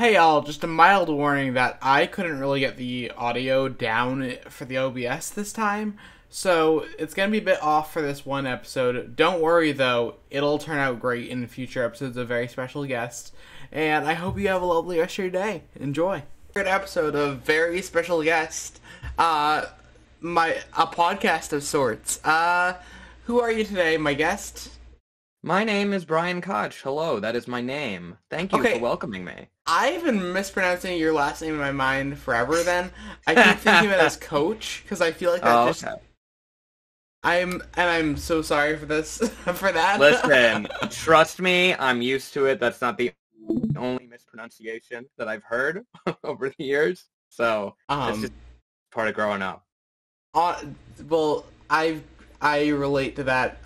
Hey all, just a mild warning that I couldn't really get the audio down for the OBS this time, so it's gonna be a bit off for this one episode. Don't worry though, it'll turn out great in future episodes of very special guests, and I hope you have a lovely rest of your day. Enjoy. Third episode of very special guest, a podcast of sorts. Who are you today, my guest? My name is Brian Koch. Hello, that is my name. Thank you for welcoming me. I've been mispronouncing your last name in my mind forever then. I keep thinking of it as Coach, because I feel like that Okay. I'm so sorry for this, for that. Listen, trust me, I'm used to it. That's not the only mispronunciation that I've heard over the years. So, it's just part of growing up. Well, I relate to that,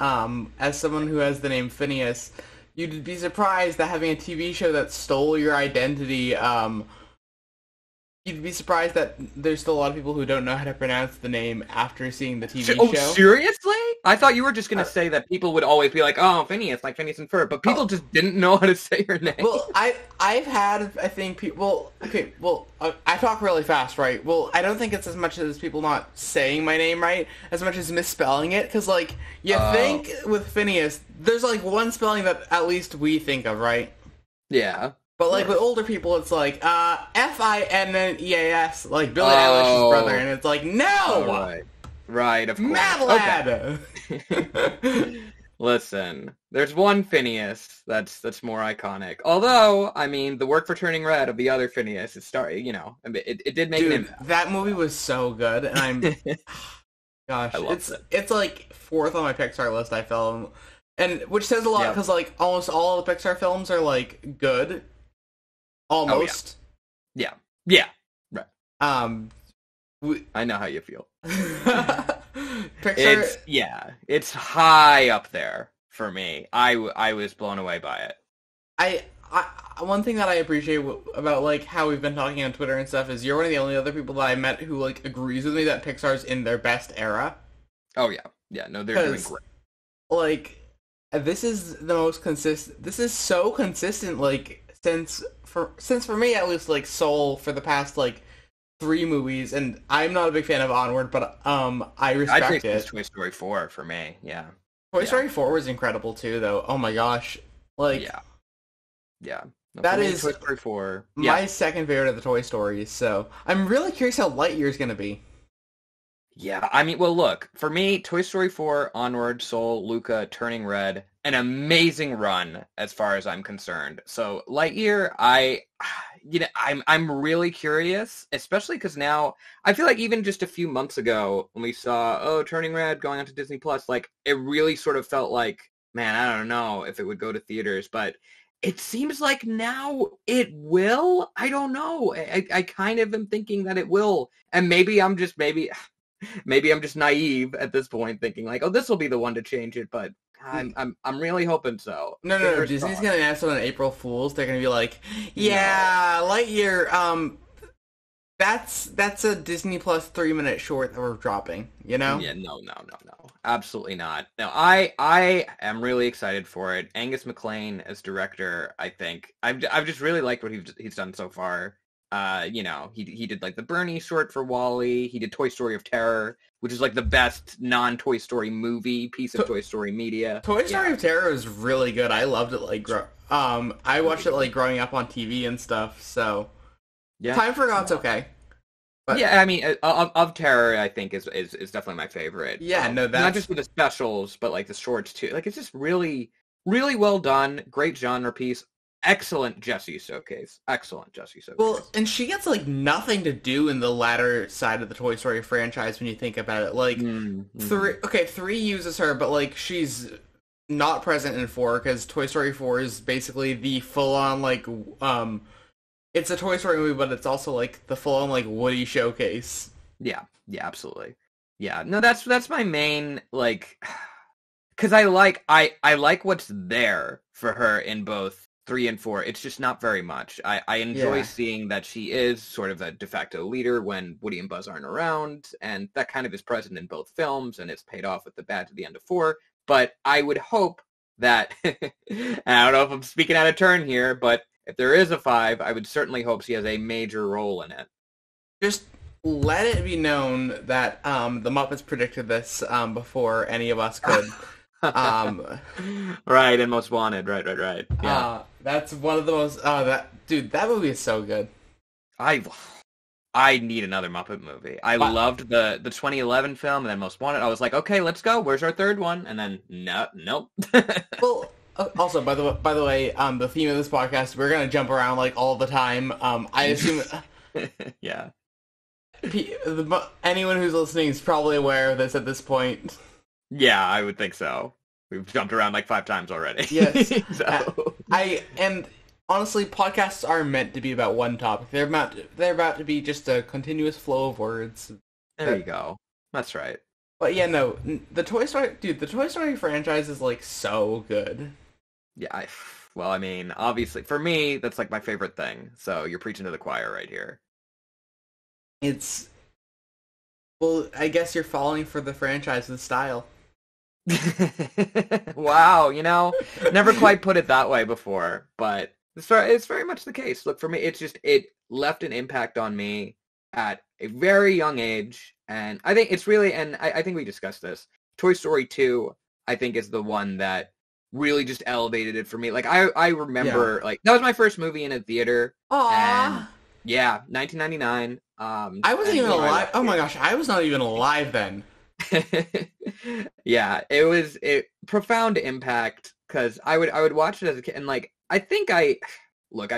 as someone who has the name Phineas. You'd be surprised that having a TV show that stole your identity, you'd be surprised that there's still a lot of people who don't know how to pronounce the name after seeing the TV Oh, show. seriously? I thought you were just going to say that people would always be like, oh, Phineas, like Phineas and Ferb, but people just didn't know how to say your name. Well, I've had, I think, people, I talk really fast, right? Well, I don't think it's as much as people not saying my name right, as much as misspelling it, because, like, you think with Phineas, there's, like, one spelling that at least we think of, right? Yeah. But, like, with older people, it's like, Fineas, like Billie Eilish's brother, and it's like, no! Right, of course. Mad lad! Okay. Listen, there's one Phineas that's more iconic. Although, I mean, the work for Turning Red of the other Phineas is it did make an impact. That movie was so good, and gosh, it's like fourth on my Pixar list, I felt, and which says a lot, because like almost all of the Pixar films are like good. Almost. Oh, yeah. Right. I know how you feel. Pixar. It's high up there for me. I was blown away by it. I one thing that I appreciate about like how we've been talking on Twitter and stuff is you're one of the only other people that I met who like agrees with me that Pixar's in their best era. Oh yeah. No, they're doing great. Like, this is the most consistent. This is so consistent. Like since for me at least, like Soul for the past like 3 movies, and I'm not a big fan of Onward, but I respect it. It's Toy Story 4 for me. Yeah. Toy Story 4 was incredible too, though. Oh my gosh, like yeah. No, that is Toy Story 4. My second favorite of the Toy Stories. So I'm really curious how Lightyear's gonna be. Yeah, I mean, well, look, for me, Toy Story 4, Onward, Soul, Luca, Turning Red, an amazing run as far as I'm concerned. So Lightyear, I'm really curious, especially because now I feel like even just a few months ago when we saw Turning Red going onto Disney Plus, like it really sort of felt like, man, I don't know if it would go to theaters, but it seems like now it will. I don't know. I kind of am thinking that it will, and maybe I'm just naive at this point, thinking like, oh, this will be the one to change it, but I'm really hoping so. No. Disney's gonna announce it on April Fools. They're gonna be like, yeah, no. Lightyear. That's a Disney Plus 3-minute short that we're dropping. You know? Yeah, no, absolutely not. No, I am really excited for it. Angus MacLane as director, I think I've just really liked what he's done so far. He did like the Bernie short for WALL-E. He did Toy Story of Terror, which is like the best non-Toy Story movie piece of Toy Story media. Toy Story of Terror is really good. I loved it. Like, I watched it like growing up on TV and stuff. So, Time for God's okay. But, yeah, I mean, of Terror, I think is definitely my favorite. Yeah, that's not just for the specials, but like the shorts too. Like, it's just really, really well done. Great genre piece. Excellent Jessie showcase. Well, and she gets like nothing to do in the latter side of the Toy Story franchise when you think about it. Like, 3 uses her, but like she's not present in 4 because Toy Story 4 is basically the full-on like it's a Toy Story movie, but it's also like the full-on like Woody showcase. Yeah, absolutely. Yeah, no, that's my main like, because I like what's there for her in both 3 and 4. It's just not very much. I enjoy seeing that she is sort of a de facto leader when Woody and Buzz aren't around, and that kind of is present in both films, and it's paid off with the badge at the end of 4. But I would hope that, I don't know if I'm speaking out of turn here, but if there is a 5, I would certainly hope she has a major role in it. Just let it be known that the Muppets predicted this before any of us could. Right, and Most Wanted, right. Yeah. That's one of the most. That movie is so good. I need another Muppet movie. I loved the 2011 film and then Most Wanted. I was like, okay, let's go. Where's our third one? And then nope. Well, also by the way, the theme of this podcast, we're gonna jump around like all the time. I assume. Yeah. Anyone who's listening is probably aware of this at this point. Yeah, I would think so. We've jumped around like 5 times already. Yes. So. And honestly, podcasts are meant to be about one topic. They're about to be just a continuous flow of words. There you go. That's right. But yeah, no, the Toy Story franchise is like so good. Yeah, well, I mean, obviously, for me, that's like my favorite thing. So you're preaching to the choir right here. Well, I guess you're falling for the franchise's style. Wow, never quite put it that way before, but it's very much the case. Look, for me, it left an impact on me at a very young age, and I think it's really, and I think we discussed this, Toy Story 2, I think, is the one that really just elevated it for me. Like, I remember, like, that was my first movie in a theater. Aww. And, yeah, 1999. I wasn't even alive. Oh my gosh, I was not even alive then. Yeah, it was a profound impact because I would watch it as a kid, and like I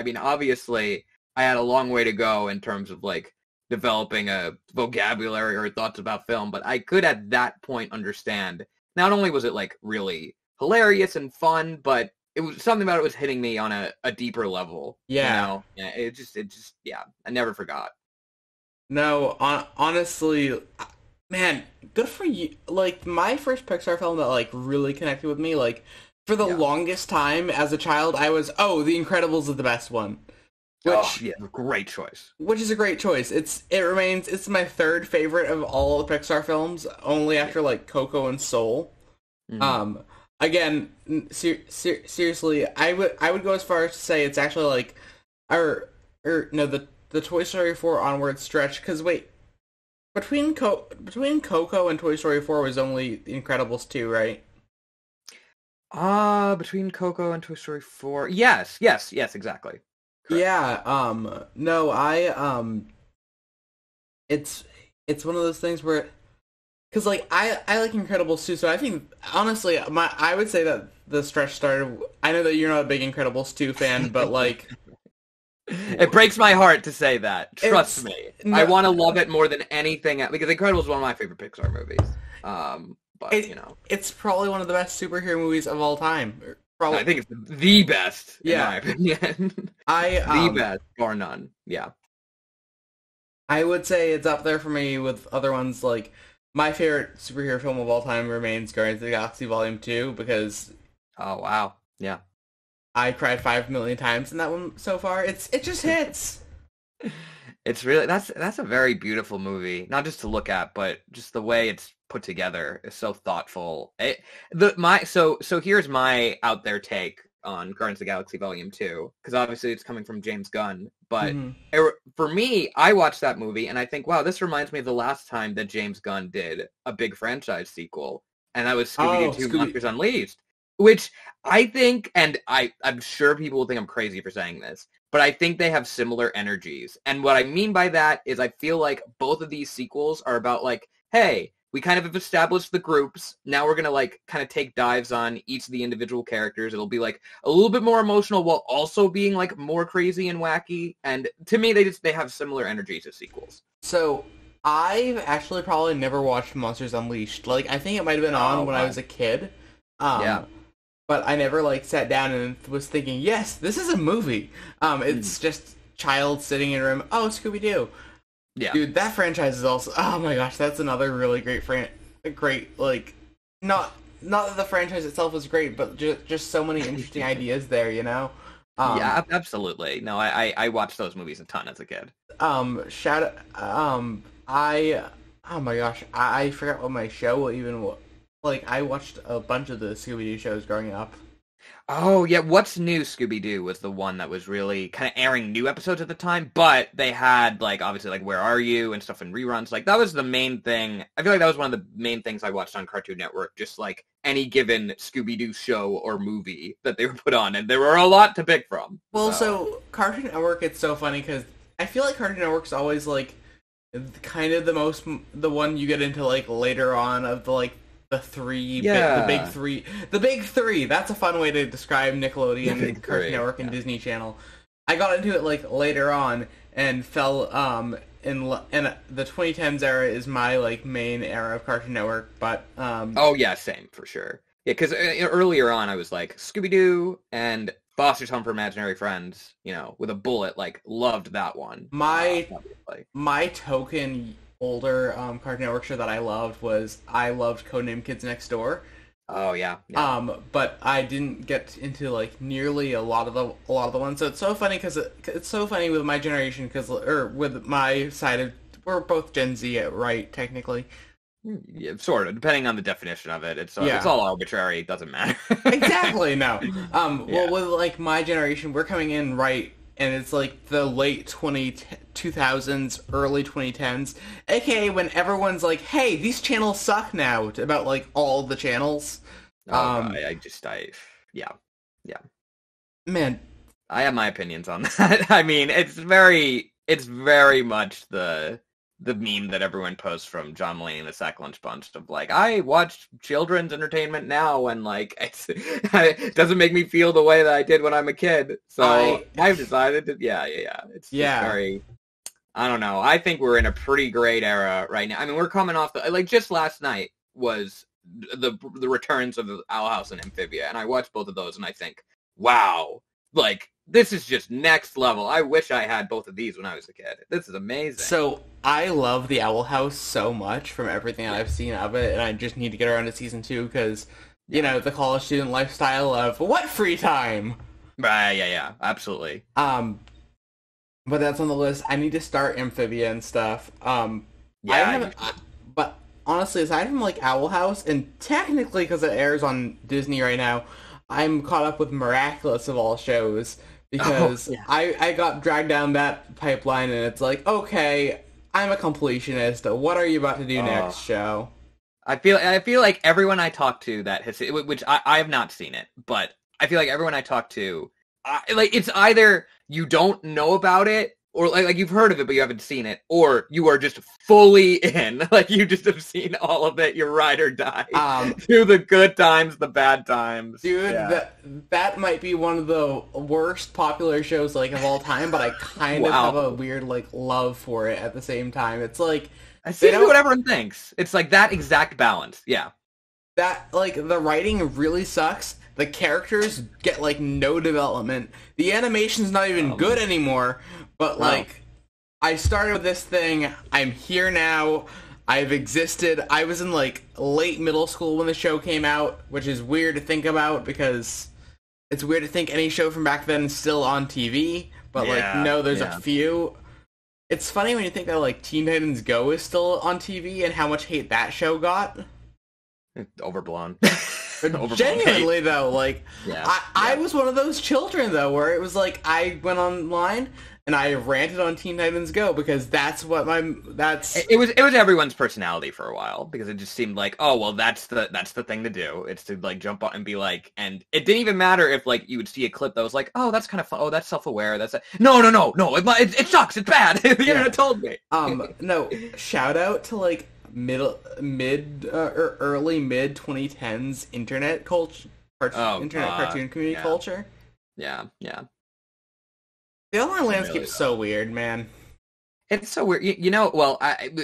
mean, obviously I had a long way to go in terms of like developing a vocabulary or thoughts about film, but I could at that point understand. Not only was it like really hilarious and fun, but it was something about it was hitting me on a deeper level. Yeah. Yeah, it just yeah, I never forgot. No, honestly, man, good for you. Like, my first Pixar film that, like, really connected with me, like, for the longest time as a child, I was, The Incredibles is the best one. Great choice. Which is a great choice. It's my third favorite of all the Pixar films, only after, like, Coco and Soul. Mm-hmm. Again, seriously, I would go as far as to say it's actually, like, the Toy Story 4 onward stretch, because wait, between Coco and Toy Story 4 was only The Incredibles 2, right? Between Coco and Toy Story 4, yes, exactly. Correct. Yeah, it's one of those things where, because like I like Incredibles too, so I think honestly I would say that the stretch started. I know that you're not a big Incredibles 2 fan, but like. It breaks my heart to say that. Trust me. No, I want to love it more than anything because Incredibles is one of my favorite Pixar movies. But it's probably one of the best superhero movies of all time. Probably. I think it's the best. Yeah. In my opinion. The best, bar none. Yeah. I would say it's up there for me with other ones. Like, my favorite superhero film of all time remains Guardians of the Galaxy Volume 2 because. Oh wow! Yeah. I cried 5 million times in that one so far. It just hits. It's really that's a very beautiful movie, not just to look at, but just the way it's put together is so thoughtful. So here's my out there take on Guardians of the Galaxy Volume 2, because obviously it's coming from James Gunn, but for me, I watched that movie and I think, wow, this reminds me of the last time that James Gunn did a big franchise sequel, and that was Scooby-Doo 2 Monsters Unleashed. Which I think, and I'm sure people will think I'm crazy for saying this, but I think they have similar energies. And what I mean by that is I feel like both of these sequels are about like, hey, we kind of have established the groups. Now we're going to like kind of take dives on each of the individual characters. It'll be like a little bit more emotional while also being like more crazy and wacky. And to me, they have similar energies as sequels. So I've actually probably never watched Monsters Unleashed. Like, I think it might have been on when I was a kid. Yeah. But I never, like, sat down and was thinking, yes, this is a movie. It's just child sitting in a room. Oh, Scooby-Doo. Yeah. Dude, that franchise is also... Oh, my gosh, that's another really great, like... Not that the franchise itself is great, but just so many interesting ideas there, you know? Yeah, absolutely. No, I watched those movies a ton as a kid. Oh, my gosh, I forgot what my show even was. Like, I watched a bunch of the Scooby-Doo shows growing up. Oh, yeah, What's New Scooby-Doo was the one that was really kind of airing new episodes at the time, but they had, like, obviously, like, Where Are You and stuff in reruns. Like, that was the main thing. I feel like that was one of the main things I watched on Cartoon Network, just, like, any given Scooby-Doo show or movie that they were put on, and there were a lot to pick from. Well, so Cartoon Network, it's so funny because I feel like Cartoon Network's always, like, kind of the one you get into, like, later on of the, like, the big three. That's a fun way to describe Nickelodeon, Cartoon Network, and Disney Channel. I got into it like later on and fell in the 2010s era is my like main era of Cartoon Network. But oh yeah, same for sure. Yeah, because earlier on I was like Scooby-Doo and Foster's Home for Imaginary Friends. You know, with a bullet. Like loved that one. My token older Cartoon Network show that I loved was Codename Kids Next Door. Oh yeah. But I didn't get into like nearly a lot of the ones. So it's so funny because it's so funny with my generation or with my side of we're both Gen Z, right? Technically. Yeah, sort of. Depending on the definition of it, it's all arbitrary. It doesn't matter. Exactly. No. Well, with like my generation, we're coming in right. And it's like the late 2000s, early 2010s, aka when everyone's like, "Hey, these channels suck now." About like all the channels. Yeah. Man, I have my opinions on that. I mean, it's very much the meme that everyone posts from John Mulaney and the Sack Lunch Bunch of like, I watch children's entertainment now, and like it doesn't make me feel the way that I did when I'm a kid. So I've decided to, it's very. I don't know. I think we're in a pretty great era right now. I mean, we're coming off just last night was the returns of Owl House and Amphibia, and I watched both of those, and I think, wow, like. This is just next level. I wish I had both of these when I was a kid. This is amazing. So, I love the Owl House so much from everything I've seen of it, and I just need to get around to season 2 because, you know, the college student lifestyle of what free time? Yeah, absolutely. But that's on the list. I need to start Amphibia and stuff. But honestly, aside from, like, Owl House, and technically because it airs on Disney right now, I'm caught up with Miraculous of all shows. Because I got dragged down that pipeline, and it's like, okay, I'm a completionist. What are you about to do next, show? I feel like everyone I talk to that has, which I have not seen it, but I feel like everyone I talk to, it's either you don't know about it, or like you've heard of it but you haven't seen it, or you are just fully in. Like you just have seen all of it. You're ride or die through the good times, the bad times. Dude, that might be one of the worst popular shows like of all time, but I kind of have a weird like love for it at the same time. It's like I see what everyone thinks. It's like that exact balance. Yeah. That like the writing really sucks. The characters get like no development. The animation's not even good anymore. But, like, I started with this thing, I'm here now, I've existed, I was in, like, late middle school when the show came out, which is weird to think about, because it's weird to think any show from back then is still on TV, but, no, there's a few. It's funny when you think that, like, Teen Titans Go is still on TV, and how much hate that show got. Overblown. Genuinely, though, like, I was one of those children, though, where it was like, I went online, and I ranted on Teen Titans Go because that's what It was everyone's personality for a while because it just seemed like, oh well, that's the thing to do. It's to like jump on and be like, and it didn't even matter if like you would see a clip that was like, oh that's kind of fun. Oh that's self-aware. That's no. It sucks. It's bad. The internet told me. No. Shout out to like early mid 2010s internet culture, cartoon community culture. Yeah. The online landscape is so weird, man. It's so weird. You know, well,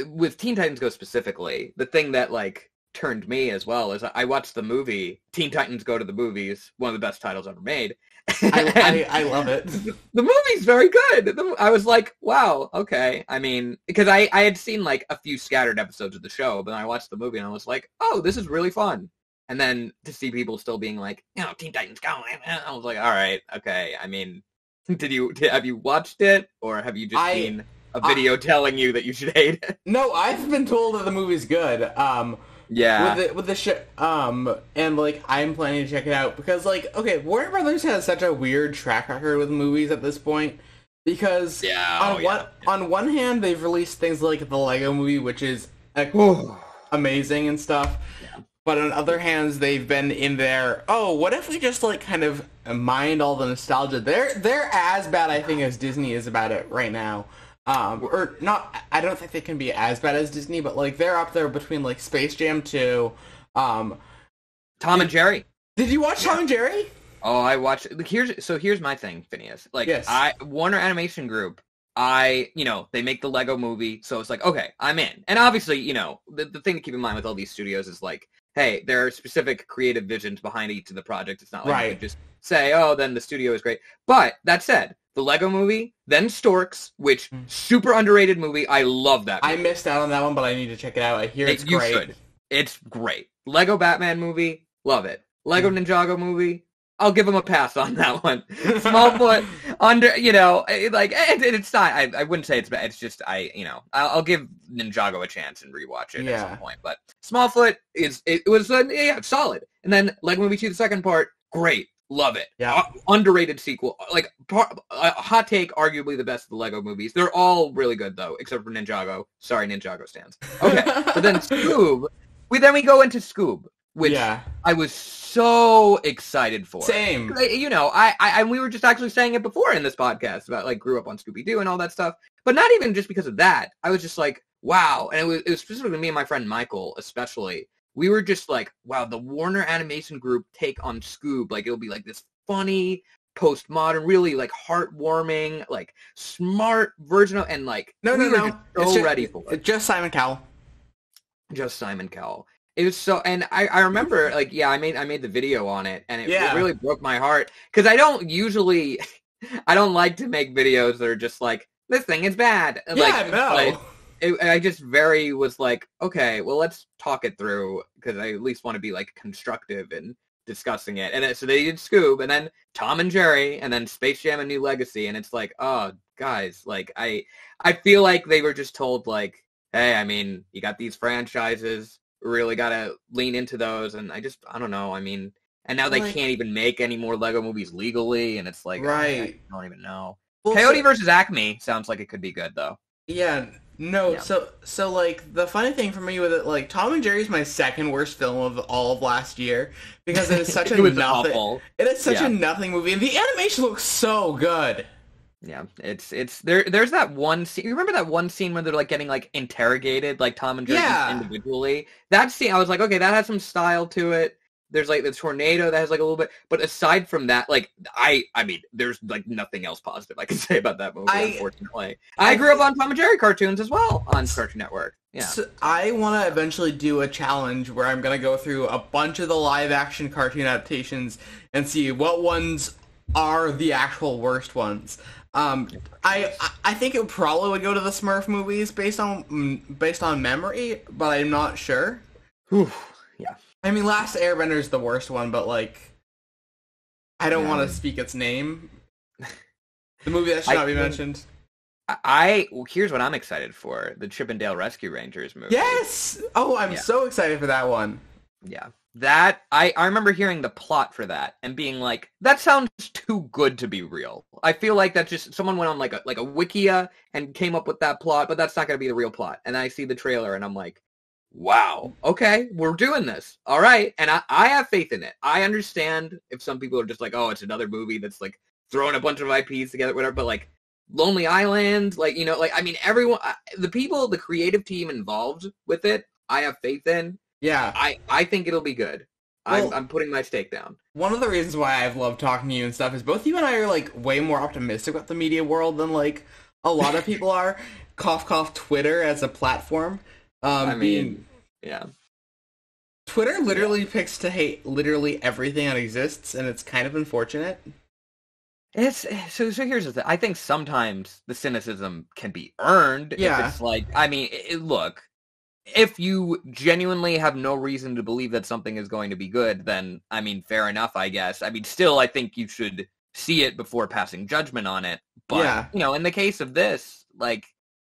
with Teen Titans Go specifically, the thing that, like, turned me as well is I watched the movie Teen Titans Go to the Movies, one of the best titles ever made. I love it. The movie's very good. I was like, wow, okay. I mean, because I had seen, like, a few scattered episodes of the show, but then I watched the movie and I was like, oh, this is really fun. And then to see people still being like, you know, Teen Titans Go, I was like, all right, okay. I mean... Have you watched it, or have you just seen a video telling you that you should hate it? No, I've been told that the movie's good. Yeah. with the show, and like I'm planning to check it out because like okay, Warner Brothers has such a weird track record with movies at this point because on one hand they've released things like the Lego Movie, which is amazing and stuff, but on other hands they've been in there. Oh, what if we just like kind of mind all the nostalgia? They're as bad I think as Disney is about it right now. Or not, I don't think they can be as bad as Disney, but like they're up there between like Space Jam 2, Tom and Jerry. Did you watch Tom and Jerry? Oh, I watched. Here's my thing, Phineas. Like, yes. Warner Animation Group. They make the Lego Movie, so it's like, okay, I'm in. And obviously, the thing to keep in mind with all these studios is like, hey, there are specific creative visions behind each of the projects. It's not like you can just say, oh, then the studio is great. But that said, the Lego Movie, then Storks, which super underrated movie. I love that movie. I missed out on that one, but I need to check it out. I hear it's great. You should. It's great. Lego Batman movie, love it. Lego Ninjago movie, I'll give him a pass on that one. Smallfoot, it's not. I wouldn't say it's bad. It's just I'll give Ninjago a chance and rewatch it at some point. But Smallfoot was solid. And then Lego Movie 2, the second part, great. Love it. Yeah. Underrated sequel. Like, hot take, arguably the best of the Lego movies. They're all really good, though, except for Ninjago. Sorry, Ninjago stands. Okay. But then Scoob. We go into Scoob, which I was so excited for. Same. We were just actually saying it before in this podcast about, like, grew up on Scooby-Doo and all that stuff. But not even just because of that. I was just like, wow. And it was specifically me and my friend Michael, especially. We were just like, wow, the Warner Animation Group take on Scoob, like it'll be like this funny, postmodern, really like heartwarming, like smart version of, and like we were ready for it. Just Simon Cowell. Just Simon Cowell. It was so, and I remember like, I made the video on it, and it really broke my heart because I don't like to make videos that are just like, this thing is bad. I just was like, okay, well, let's talk it through because I at least want to be like constructive in discussing it. And so they did Scoob, and then Tom and Jerry, and then Space Jam: A New Legacy, and it's like, oh, guys, like I feel like they were just told like, hey, I mean, you got these franchises, really got to lean into those, and I don't know, I mean, and now they can't even make any more Lego movies legally, and it's like, I don't even know. Well, Coyote versus Acme sounds like it could be good though. Yeah. No, so like the funny thing for me with it, like Tom and Jerry is my second worst film of all of last year because it is such a nothing. Awful. It is such a nothing movie, and the animation looks so good. Yeah, it's there's that one scene. You remember that one scene where they're like getting like interrogated, like Tom and Jerry individually? That scene, I was like, okay, that has some style to it. There's like the tornado that has like a little bit, but aside from that, like I mean, there's like nothing else positive I can say about that movie. Unfortunately, I grew up on Tom and Jerry cartoons as well on Cartoon Network. Yeah, so I want to eventually do a challenge where I'm gonna go through a bunch of the live action cartoon adaptations and see what ones are the actual worst ones. I think it probably would go to the Smurf movies based on memory, but I'm not sure. Ooh, yeah. I mean, Last Airbender is the worst one, but, like, I don't want to speak its name. The movie that should not be mentioned. Here's what I'm excited for. The Chip and Dale Rescue Rangers movie. Yes! Oh, I'm so excited for that one. Yeah. That, I remember hearing the plot for that and being like, that sounds too good to be real. I feel like that just, someone went on like a Wikia and came up with that plot, but that's not going to be the real plot. And I see the trailer and I'm like, wow, okay, we're doing this. All right. And I have faith in it. I understand if some people are just like, oh, it's another movie that's like throwing a bunch of IPs together, whatever, but like Lonely Island, like, I mean, everyone, the creative team involved with it, I have faith in. Yeah. I think it'll be good. Well, I'm putting my stake down. One of the reasons why I've loved talking to you and stuff is both you and I are like way more optimistic about the media world than like a lot of people are. Cough, cough, Twitter as a platform. Yeah. Twitter literally picks to hate literally everything that exists, and it's kind of unfortunate. So here's the thing. I think sometimes the cynicism can be earned. Yeah. If it's like, I mean, look, if you genuinely have no reason to believe that something is going to be good, then, I mean, fair enough, I guess. I mean, still, I think you should see it before passing judgment on it. But, in the case of this, like,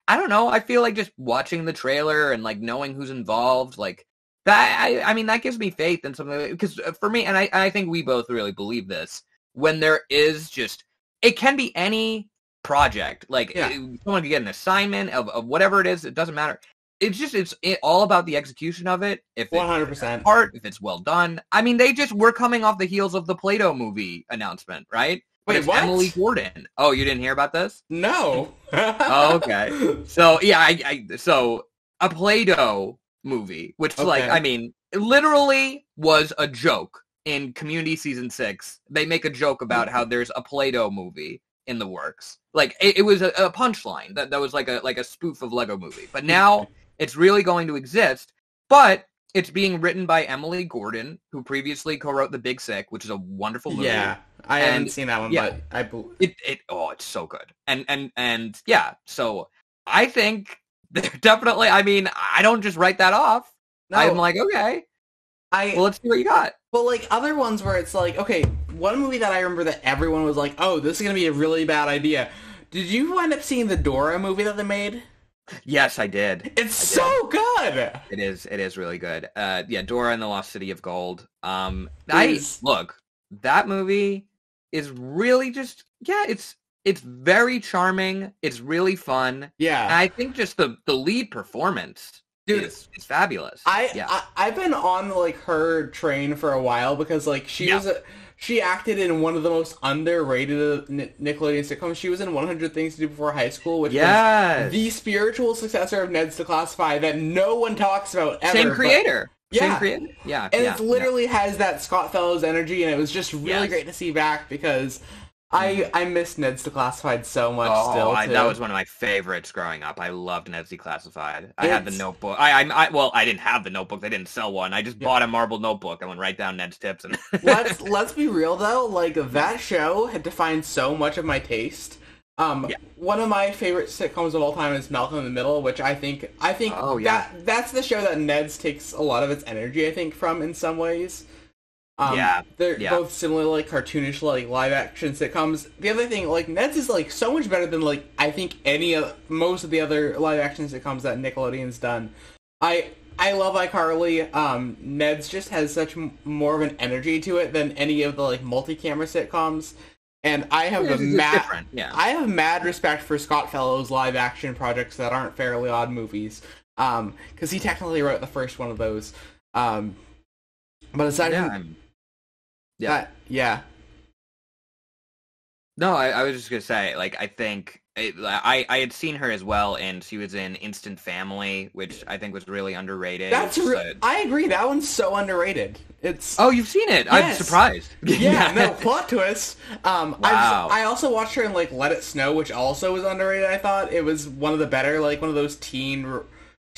I don't know. I feel like just watching the trailer and like knowing who's involved, like I mean, that gives me faith in something, because for me, and I think we both really believe this, when there is just, it can be any project, like someone can get an assignment of whatever it is, it doesn't matter. It's all about the execution of it. If 100%. If it's well done. I mean, we're coming off the heels of the Play-Doh movie announcement, right? But it's what? Emily Gordon. Oh, you didn't hear about this? No. Oh, okay. So yeah, so a Play-Doh movie, which I mean, it literally was a joke in Community season 6. They make a joke about how there's a Play-Doh movie in the works. Like it was a punchline that was like a spoof of Lego Movie. But now it's really going to exist. But it's being written by Emily Gordon, who previously co-wrote The Big Sick, which is a wonderful movie. Yeah, I haven't seen that one, but I believe it's so good. And yeah, so I think they're definitely. I mean, I don't just write that off. No, I'm like, okay, well, let's see what you got. Well, like other ones where it's like, okay, one movie that I remember that everyone was like, oh, this is gonna be a really bad idea. Did you wind up seeing the Dora movie that they made? Yes, I did. It's so good. It is really good. Yeah, Dora and the Lost City of Gold. Look, that movie is really just, it's very charming. It's really fun. Yeah. And I think just the lead performance is fabulous. I've been on like her train for a while because like she acted in one of the most underrated Nickelodeon sitcoms. She was in 100 Things to Do Before High School, which was the spiritual successor of Ned's Declassified that no one talks about ever. Same creator. Yeah. Same creator. Yeah. And it literally has that Scott Fellows energy, and it was just really great to see back because I miss Ned's Declassified so much still, too. That was one of my favorites growing up. I loved Ned's Declassified. I had the notebook. I didn't have the notebook. They didn't sell one. I just bought a marbled notebook and went right down Ned's tips. And let's be real, though. Like, that show had defined so much of my taste. One of my favorite sitcoms of all time is Malcolm in the Middle, which I think that's the show that Ned's takes a lot of its energy, I think, from in some ways. They're both similar, like, cartoonish, like, live-action sitcoms. The other thing, like, Ned's is, like, so much better than, like, I think most of the other live-action sitcoms that Nickelodeon's done. I love iCarly. Ned's just has such more of an energy to it than any of the, like, multi-camera sitcoms. And I have I have mad respect for Scott Fellows' live-action projects that aren't Fairly Odd movies. Because he technically wrote the first one of those. But aside from... Yeah. No, I was just gonna say, like, I think I had seen her as well, and she was in Instant Family, which I think was really underrated. I agree. That one's so underrated. Oh, you've seen it? Yes. I'm surprised. No, plot twist. Wow. I also watched her in, like, Let It Snow, which also was underrated. I thought it was one of the better, like, one of those teen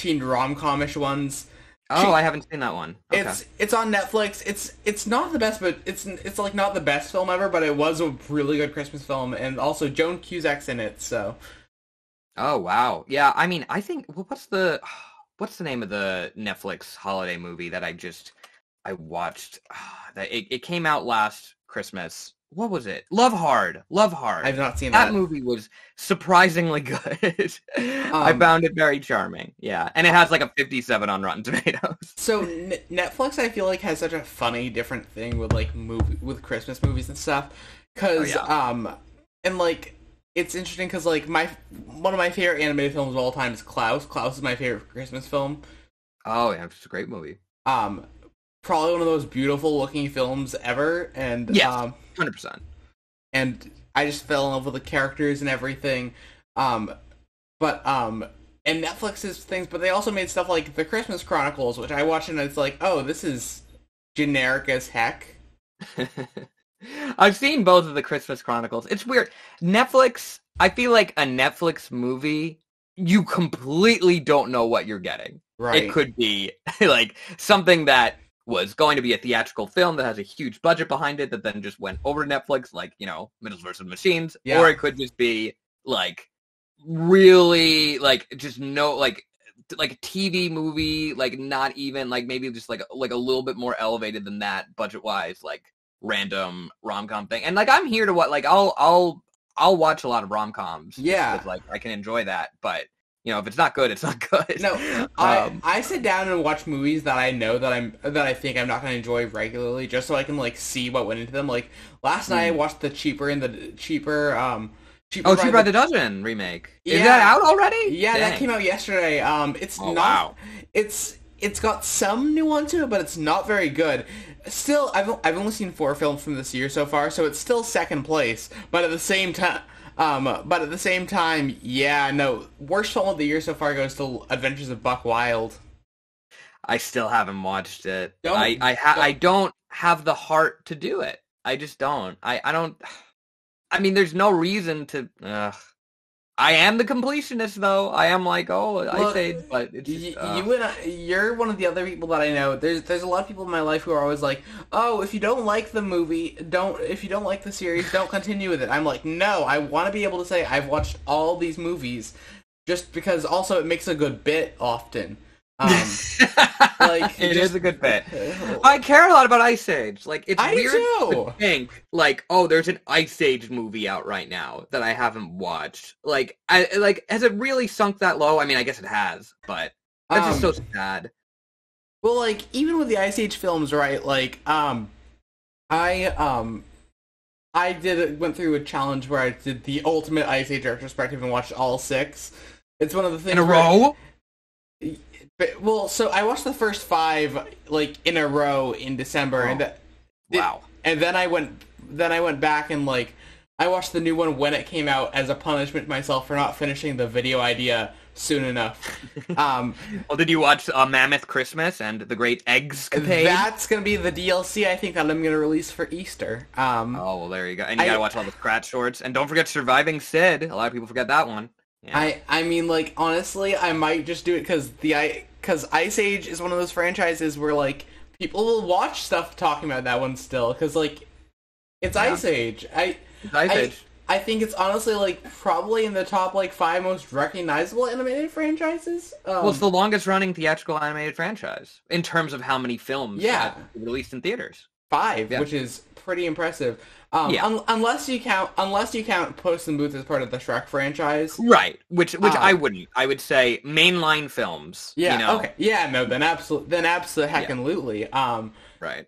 rom-com-ish ones. I haven't seen that one. Okay. It's on Netflix. It's not the best, but it's like not the best film ever, but it was a really good Christmas film, and also Joan Cusack's in it. So. Oh wow, yeah. I mean, I think what's the name of the Netflix holiday movie that I watched? That it came out last Christmas. What was it? Love Hard. I've not seen that. That movie was surprisingly good. I found it very charming. Yeah, and it has like a 57 on Rotten Tomatoes. So Netflix, I feel like, has such a funny, different thing with like with Christmas movies and stuff. Because and like it's interesting because like one of my favorite animated films of all time is Klaus. Klaus is my favorite Christmas film. Oh yeah, it's a great movie. Probably one of those beautiful looking films ever, and 100%. And I just fell in love with the characters and everything. And Netflix's things, but they also made stuff like The Christmas Chronicles, which I watched and it's like, oh, this is generic as heck. I've seen both of The Christmas Chronicles. It's weird. Netflix, I feel like a Netflix movie, you completely don't know what you're getting. Right. It could be like something that was going to be a theatrical film that has a huge budget behind it that then just went over to Netflix, like, Middles vs. Machines. Yeah. Or it could just be, like, really, like, just like a TV movie, like, not even, like, maybe just, like a little bit more elevated than that, budget-wise, like, random rom-com thing. And, like, I'm here to what, like, I'll watch a lot of rom-coms. Yeah. Because, like, I can enjoy that, but... if it's not good, it's not good. No, I sit down and watch movies that I know that I think I'm not going to enjoy regularly, just so I can like see what went into them. Like last night, I watched the Cheaper Cheaper by the Dozen remake. Is Yeah. that out already? Yeah, Dang. that came out yesterday. It's Oh, not. wow. It's got some nuance to it, but it's not very good. Still, I've only seen 4 films from this year so far, so it's still second place. But at the same time, yeah, no, worst film of the year so far goes to Adventures of Buck Wild. I still haven't watched it. Don't- I don't have the heart to do it. I just don't. I don't. I mean, there's no reason to. I am the completionist, though. I am like, Ice Age, but it's just, you're one of the other people that I know. There's a lot of people in my life who are always like, oh, if you don't like the movie, if you don't like the series, don't continue with it. I'm like, no, I want to be able to say I've watched all these movies, just because also it makes a good bit often. Like it is a good bit. I care a lot about Ice Age. Like, it's I weird do. to think, like, there's an Ice Age movie out right now that I haven't watched. Like, has it really sunk that low? I mean, I guess it has, but that's just so sad. Well, like, even with the Ice Age films, right? Like, I went through a challenge where I did the ultimate Ice Age retrospective and watched all 6. It's one of the things In a row? Well, so I watched the first 5 like in a row in December, Wow. And then I went back and like I watched the new one when it came out as a punishment to myself for not finishing the video idea soon enough. Well, did you watch Mammoth Christmas and The Great Eggs Capade? That's gonna be the DLC I think that I'm gonna release for Easter. Well, there you go. And you gotta watch all the Scratch shorts, and don't forget Surviving Sid. A lot of people forget that one. Yeah. I mean, like, honestly, I might just do it because Ice Age is one of those franchises where, like, people will watch stuff talking about that one still, because, like, it's Ice Age. It's Ice Age. I think it's honestly, like, probably in the top, like, 5 most recognizable animated franchises. Well, it's the longest-running theatrical animated franchise, in terms of how many films have released in theaters. 5, which is pretty impressive. Unless you count Puss in Boots as part of the Shrek franchise, right? Which I wouldn't. I would say mainline films. Yeah. Okay. Yeah. No. Then absolutely. Right.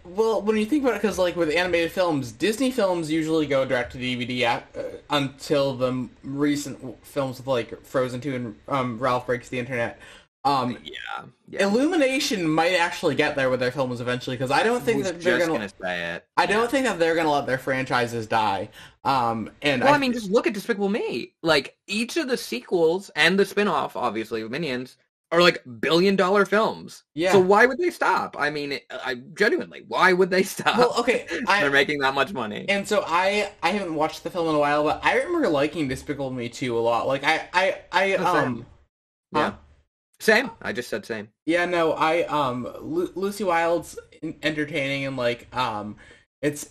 Well, when you think about it, because like with animated films, Disney films usually go direct to DVD until the recent films with like Frozen 2 and Ralph Breaks the Internet. Illumination might actually get there with their films eventually, because I don't think that they're gonna say it. I don't think that they're gonna let their franchises die. I mean, just look at Despicable Me. Like, each of the sequels and the spin-off, obviously, of Minions, are like billion-dollar films. Yeah. So why would they stop? I mean, genuinely, why would they stop? Well, okay, they're making that much money. And so I haven't watched the film in a while, but I remember liking Despicable Me 2 a lot. Like Same. I just said same. Yeah, no, Lucy Wilde's entertaining, and like it's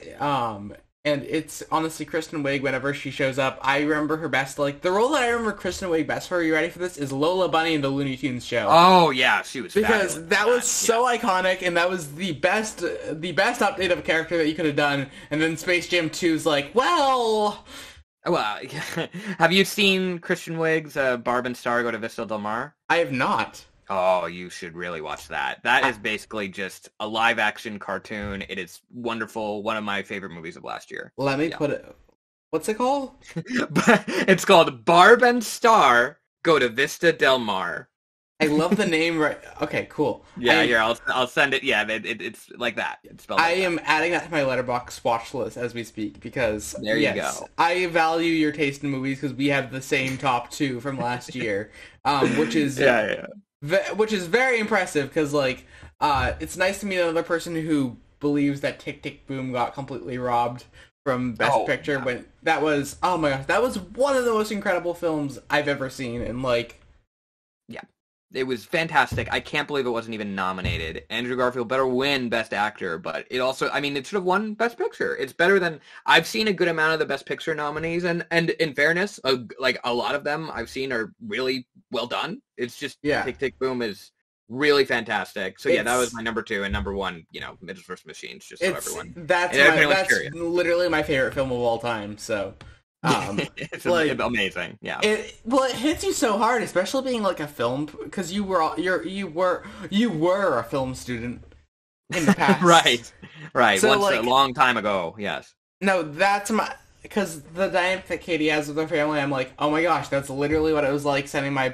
honestly Kristen Wiig whenever she shows up. I remember her best, like the role that I remember Kristen Wiig best for. Are you ready for this? Is Lola Bunny in the Looney Tunes show. Oh yeah, she was because fabulous. That was so iconic, and that was the best update of a character that you could have done. And then Space Jam 2's like, well. Well, have you seen Kristen Wiig's Barb and Star Go to Vista Del Mar? I have not. Oh, you should really watch that. That is basically just a live-action cartoon. It is wonderful. One of my favorite movies of last year. Let me put it... What's it called? It's called Barb and Star Go to Vista Del Mar. I love the name. Right? Okay, cool. Yeah, here, I'll send it. Yeah, it's like that. It's spelled I like am adding that to my Letterboxd watch list as we speak, because there you go. I value your taste in movies because we have the same top 2 from last year, which is which is very impressive, because like it's nice to meet another person who believes that Tick Tick Boom got completely robbed from Best Picture, when that was, oh my gosh, that was one of the most incredible films I've ever seen, and like, it was fantastic. I can't believe it wasn't even nominated. Andrew Garfield better win Best Actor, but it also, I mean, it should have won Best Picture. It's better than, I've seen a good amount of the Best Picture nominees, and in fairness, like a lot of them I've seen are really well done. It's just, Tick Tick Boom is really fantastic. So that was my number 2, and number 1, Mitchell's vs. Machines, just so everyone. That's literally my favorite film of all time, so. It's like amazing. Yeah. it hits you so hard, especially being like a film, because you were a film student in the past. Right. Right. So Once like a long time ago. Yes. no, that's my because the dynamic that Katie has with her family, I'm like, oh my gosh, that's literally what it was like sending my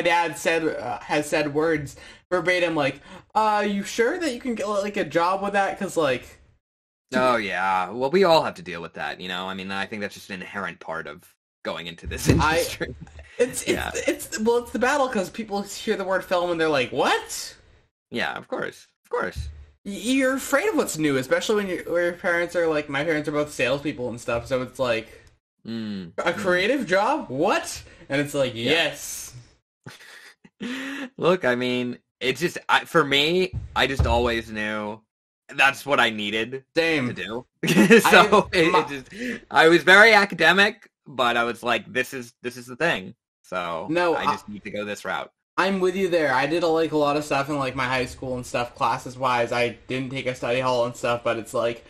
dad said has said words verbatim like, you sure that you can get like a job with that? Because like. Oh yeah. Well, we all have to deal with that, you know. I mean, I think that's just an inherent part of going into this industry. It's the battle because people hear the word film and they're like, what? Yeah, of course, of course. You're afraid of what's new, especially when your parents are like, my parents are both salespeople and stuff, so it's like, a creative job? What? And it's like, yes. Look, I mean, it's just, for me, I just always knew that's what I needed to do. So I was very academic, but I was like, this is the thing. So no, I just need to go this route. I'm with you there. I did a lot of stuff in like my high school and stuff, classes wise. I didn't take a study hall and stuff, but it's like,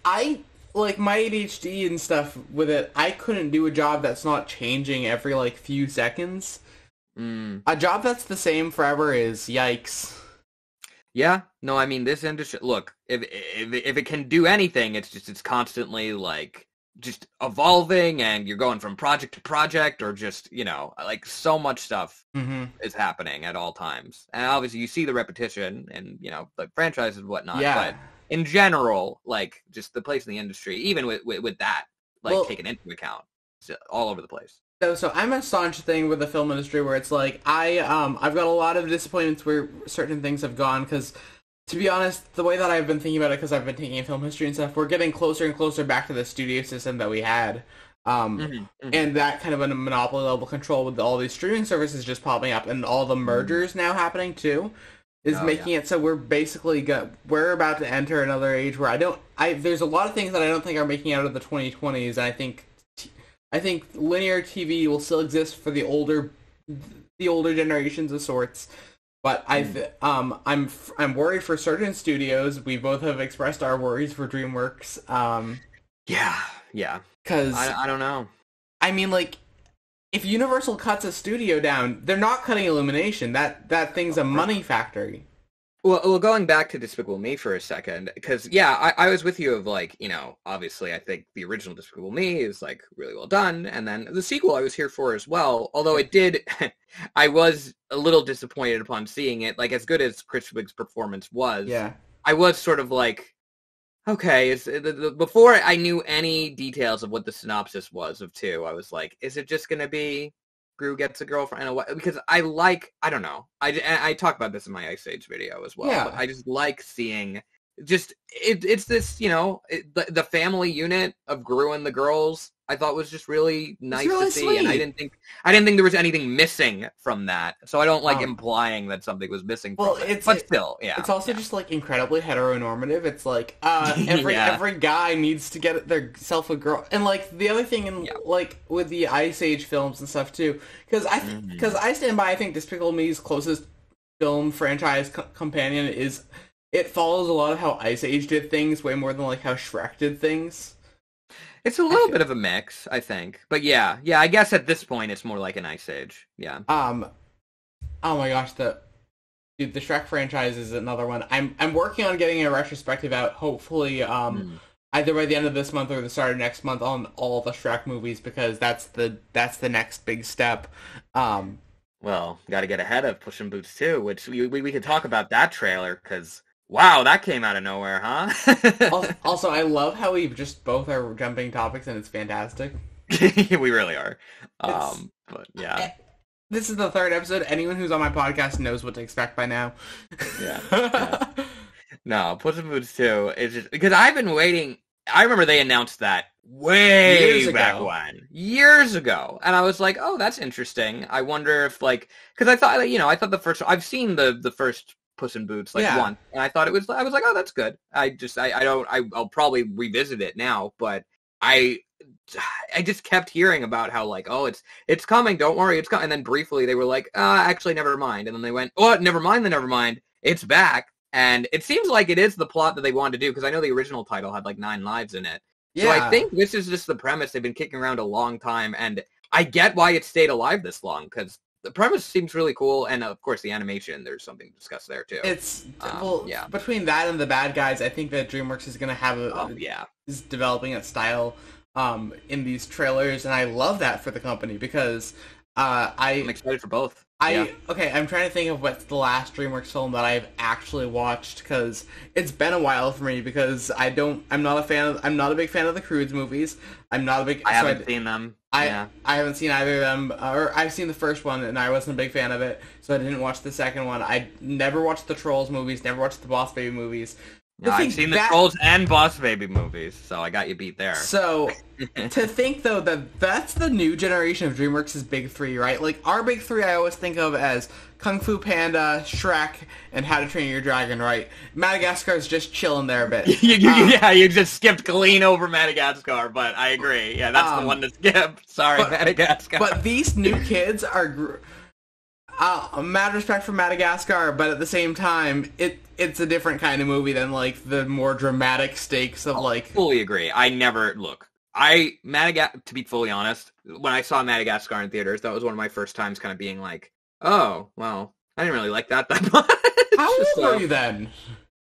I like my ADHD and stuff with it. I couldn't do a job that's not changing every like few seconds. A job that's the same forever is yikes. Yeah, no, I mean this industry. Look, if it can do anything, it's constantly like just evolving, and you're going from project to project, or just like so much stuff is happening at all times. And obviously, you see the repetition, and like franchises and whatnot. Yeah. But in general, like just the place in the industry, even with that, like taken into account, it's all over the place. So I'm a staunch thing with the film industry where it's like I've got a lot of disappointments where certain things have gone because, to be honest, the way that I've been thinking about it, because I've been taking film history and stuff, we're getting closer and closer back to the studio system that we had, and that kind of a monopoly level control with all these streaming services just popping up and all the mergers now happening too, is making it so we're basically we're about to enter another age where there's a lot of things that I don't think are making out of the 2020s, and I think linear TV will still exist for the older generations of sorts, but I'm worried for certain studios. We both have expressed our worries for DreamWorks. Yeah. Because I don't know. I mean, like, if Universal cuts a studio down, they're not cutting Illumination. That thing's a money factory. Well, going back to Despicable Me for a second, because, I was with you of, like, obviously I think the original Despicable Me is, like, really well done, and then the sequel I was here for as well, although it did, I was a little disappointed upon seeing it, like, as good as Chris Wigg's performance was, I was sort of like, okay, before I knew any details of what the synopsis was of 2, I was like, is it just going to be Gru gets a girlfriend, because I don't know. I talk about this in my Ice Age video as well. Yeah. But I just like seeing it's this, the family unit of Gru and the girls. I thought was just really nice to see, sweet. And I didn't think there was anything missing from that. So I don't like implying that something was missing. From it. But still, it's also just like incredibly heteronormative. It's like every guy needs to get their self a girl, and like the other thing in like with the Ice Age films and stuff too, because I stand by. I think Despicable Me's closest film franchise companion is. It follows a lot of how Ice Age did things way more than like how Shrek did things. It's a little bit of a mix, I think. But yeah, I guess at this point it's more like an Ice Age. Yeah. Oh my gosh, the Shrek franchise is another one. I'm working on getting a retrospective out, hopefully either by the end of this month or the start of next month on all the Shrek movies, because that's the next big step. Well, got to get ahead of Puss in Boots 2, which we could talk about that trailer, because wow, that came out of nowhere, huh? Also, I love how we just both are jumping topics, and it's fantastic. We really are. But yeah. This is the 3rd episode. Anyone who's on my podcast knows what to expect by now. Yeah. No, Puss in Boots 2 is just... Because I've been waiting... I remember they announced that years ago. And I was like, oh, that's interesting. I wonder if, like... Because I thought the first... I've seen the first... Puss in Boots once, and I thought I was like, oh, that's good. I'll probably revisit it now, but I just kept hearing about how like, oh, it's coming, don't worry, it's coming. And then briefly they were like, actually, never mind. And then they went, oh, never mind, it's back. And it seems like it is the plot that they wanted to do, because I know the original title had like 9 lives in it. So I Yeah. think this is just the premise they've been kicking around a long time, and I get why it stayed alive this long, because the premise seems really cool, and of course the animation, there's something to discuss there too. It's well, Yeah. between that and the bad guys, I think that DreamWorks is gonna have Yeah. is developing a style in these trailers, and I love that for the company because I'm excited for both. okay, I'm trying to think of what's the last DreamWorks film that I've actually watched, because it's been a while for me, because I'm not a big fan of the Croods movies. I'm not a big I haven't seen them. I haven't seen either of them, or I've seen the first one and I wasn't a big fan of it, so I didn't watch the second one. I never watched the Trolls movies, never watched the Boss Baby movies. I've seen the Trolls and Boss Baby movies, so I got you beat there. So, to think, though, that that's the new generation of DreamWorks' big three, right? Like, our big three I always think of as Kung Fu Panda, Shrek, and How to Train Your Dragon, right? Madagascar's just chilling there a bit. You just skipped clean over Madagascar, but I agree. Yeah, that's the one to skip. Sorry, Madagascar. But these new kids are... mad respect for Madagascar, but at the same time, it's a different kind of movie than, like, the more dramatic stakes of, like... Fully agree. I never... Look, to be fully honest, when I saw Madagascar in theaters, that was one of my first times kind of being like, oh, well, I didn't really like that much. How old were you then?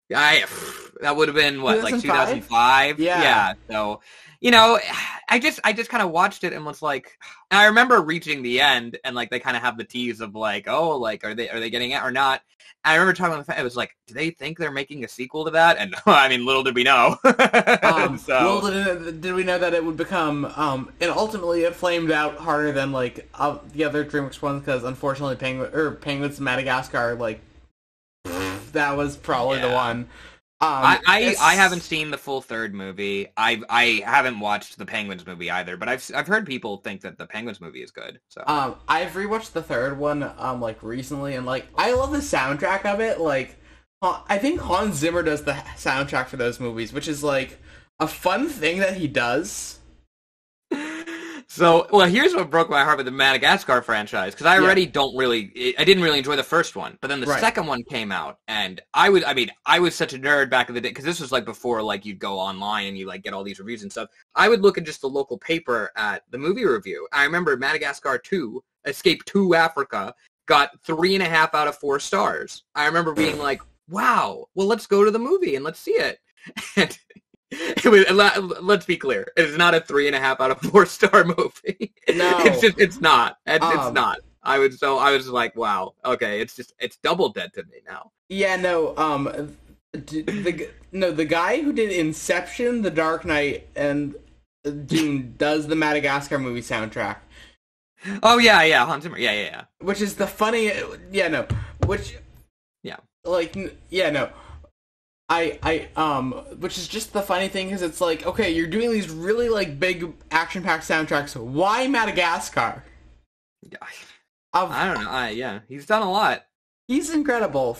That would have been, what, 2005? like 2005? Yeah. So... I just kind of watched it and was like, I remember reaching the end and like they kind of have the tease of like, oh, like are they getting it or not? And I remember talking with it was like, do they think they're making a sequel to that? And I mean, little did we know. Little did we know that it would become, and ultimately it flamed out harder than like the other DreamWorks ones, because unfortunately Penguins Madagascar, like that was probably the one. I haven't seen the full third movie. I haven't watched the Penguins movie either, but I've heard people think that the Penguins movie is good. So I've rewatched the third one like recently, and like I love the soundtrack of it. Like I think Hans Zimmer does the soundtrack for those movies, which is like a fun thing that he does. So, well, here's what broke my heart with the Madagascar franchise, because I didn't really enjoy the first one, but then the second one came out, and I was such a nerd back in the day, because this was like before like you'd go online and you like get all these reviews and stuff. I would look at just the local paper at the movie review. I remember Madagascar 2, Escape to Africa, got 3.5 out of 4 stars. I remember being like, wow, well, let's go to the movie and let's see it. And let's be clear, it is not a 3.5 out of 4 star movie. No, it's not. It's not. I was like, wow, okay, it's double dead to me now. Yeah, no. The guy who did Inception, The Dark Knight, and Dune does the Madagascar movie soundtrack. Oh yeah, Hans Zimmer, yeah. Which is the funny, which is just the funny thing, is it's like, okay, you're doing these really like big action-packed soundtracks. Why Madagascar? I don't know. He's done a lot. He's incredible.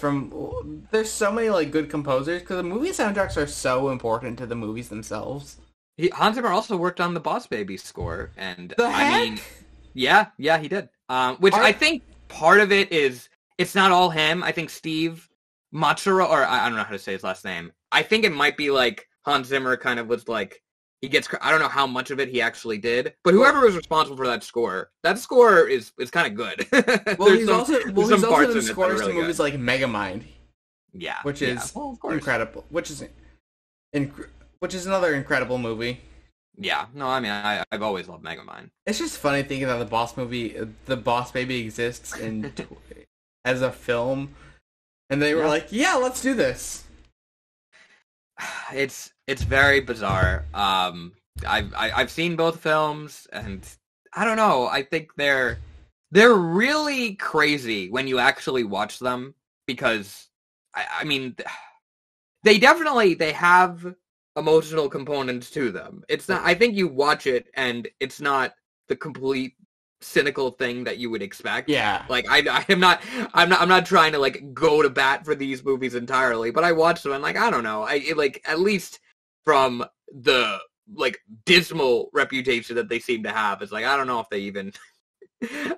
There's so many like good composers, because the movie soundtracks are so important to the movies themselves. Hans Zimmer also worked on the Boss Baby score, and I mean, yeah, he did. I think part of it is it's not all him. I think Steve Matsura, or I don't know how to say his last name. I think it might be like Hans Zimmer kind of was like, I don't know how much of it he actually did, but whoever was responsible for that score is kind of good. Well, he's also done scores to movies like Megamind. Yeah. Which is incredible. Which is another incredible movie. Yeah. No, I mean, I've always loved Megamind. It's just funny thinking that the Boss Baby exists as a film. And they were like, yeah, let's do this. It's very bizarre. I've seen both films, and I don't know. I think they're really crazy when you actually watch them, because I mean, they have emotional components to them. It's not. I think you watch it and it's not the complete cynical thing that you would expect. Yeah. Like I'm not trying to like go to bat for these movies entirely, but I watched them and like, I don't know. At least from the like dismal reputation that they seem to have, it's like, I don't know if they even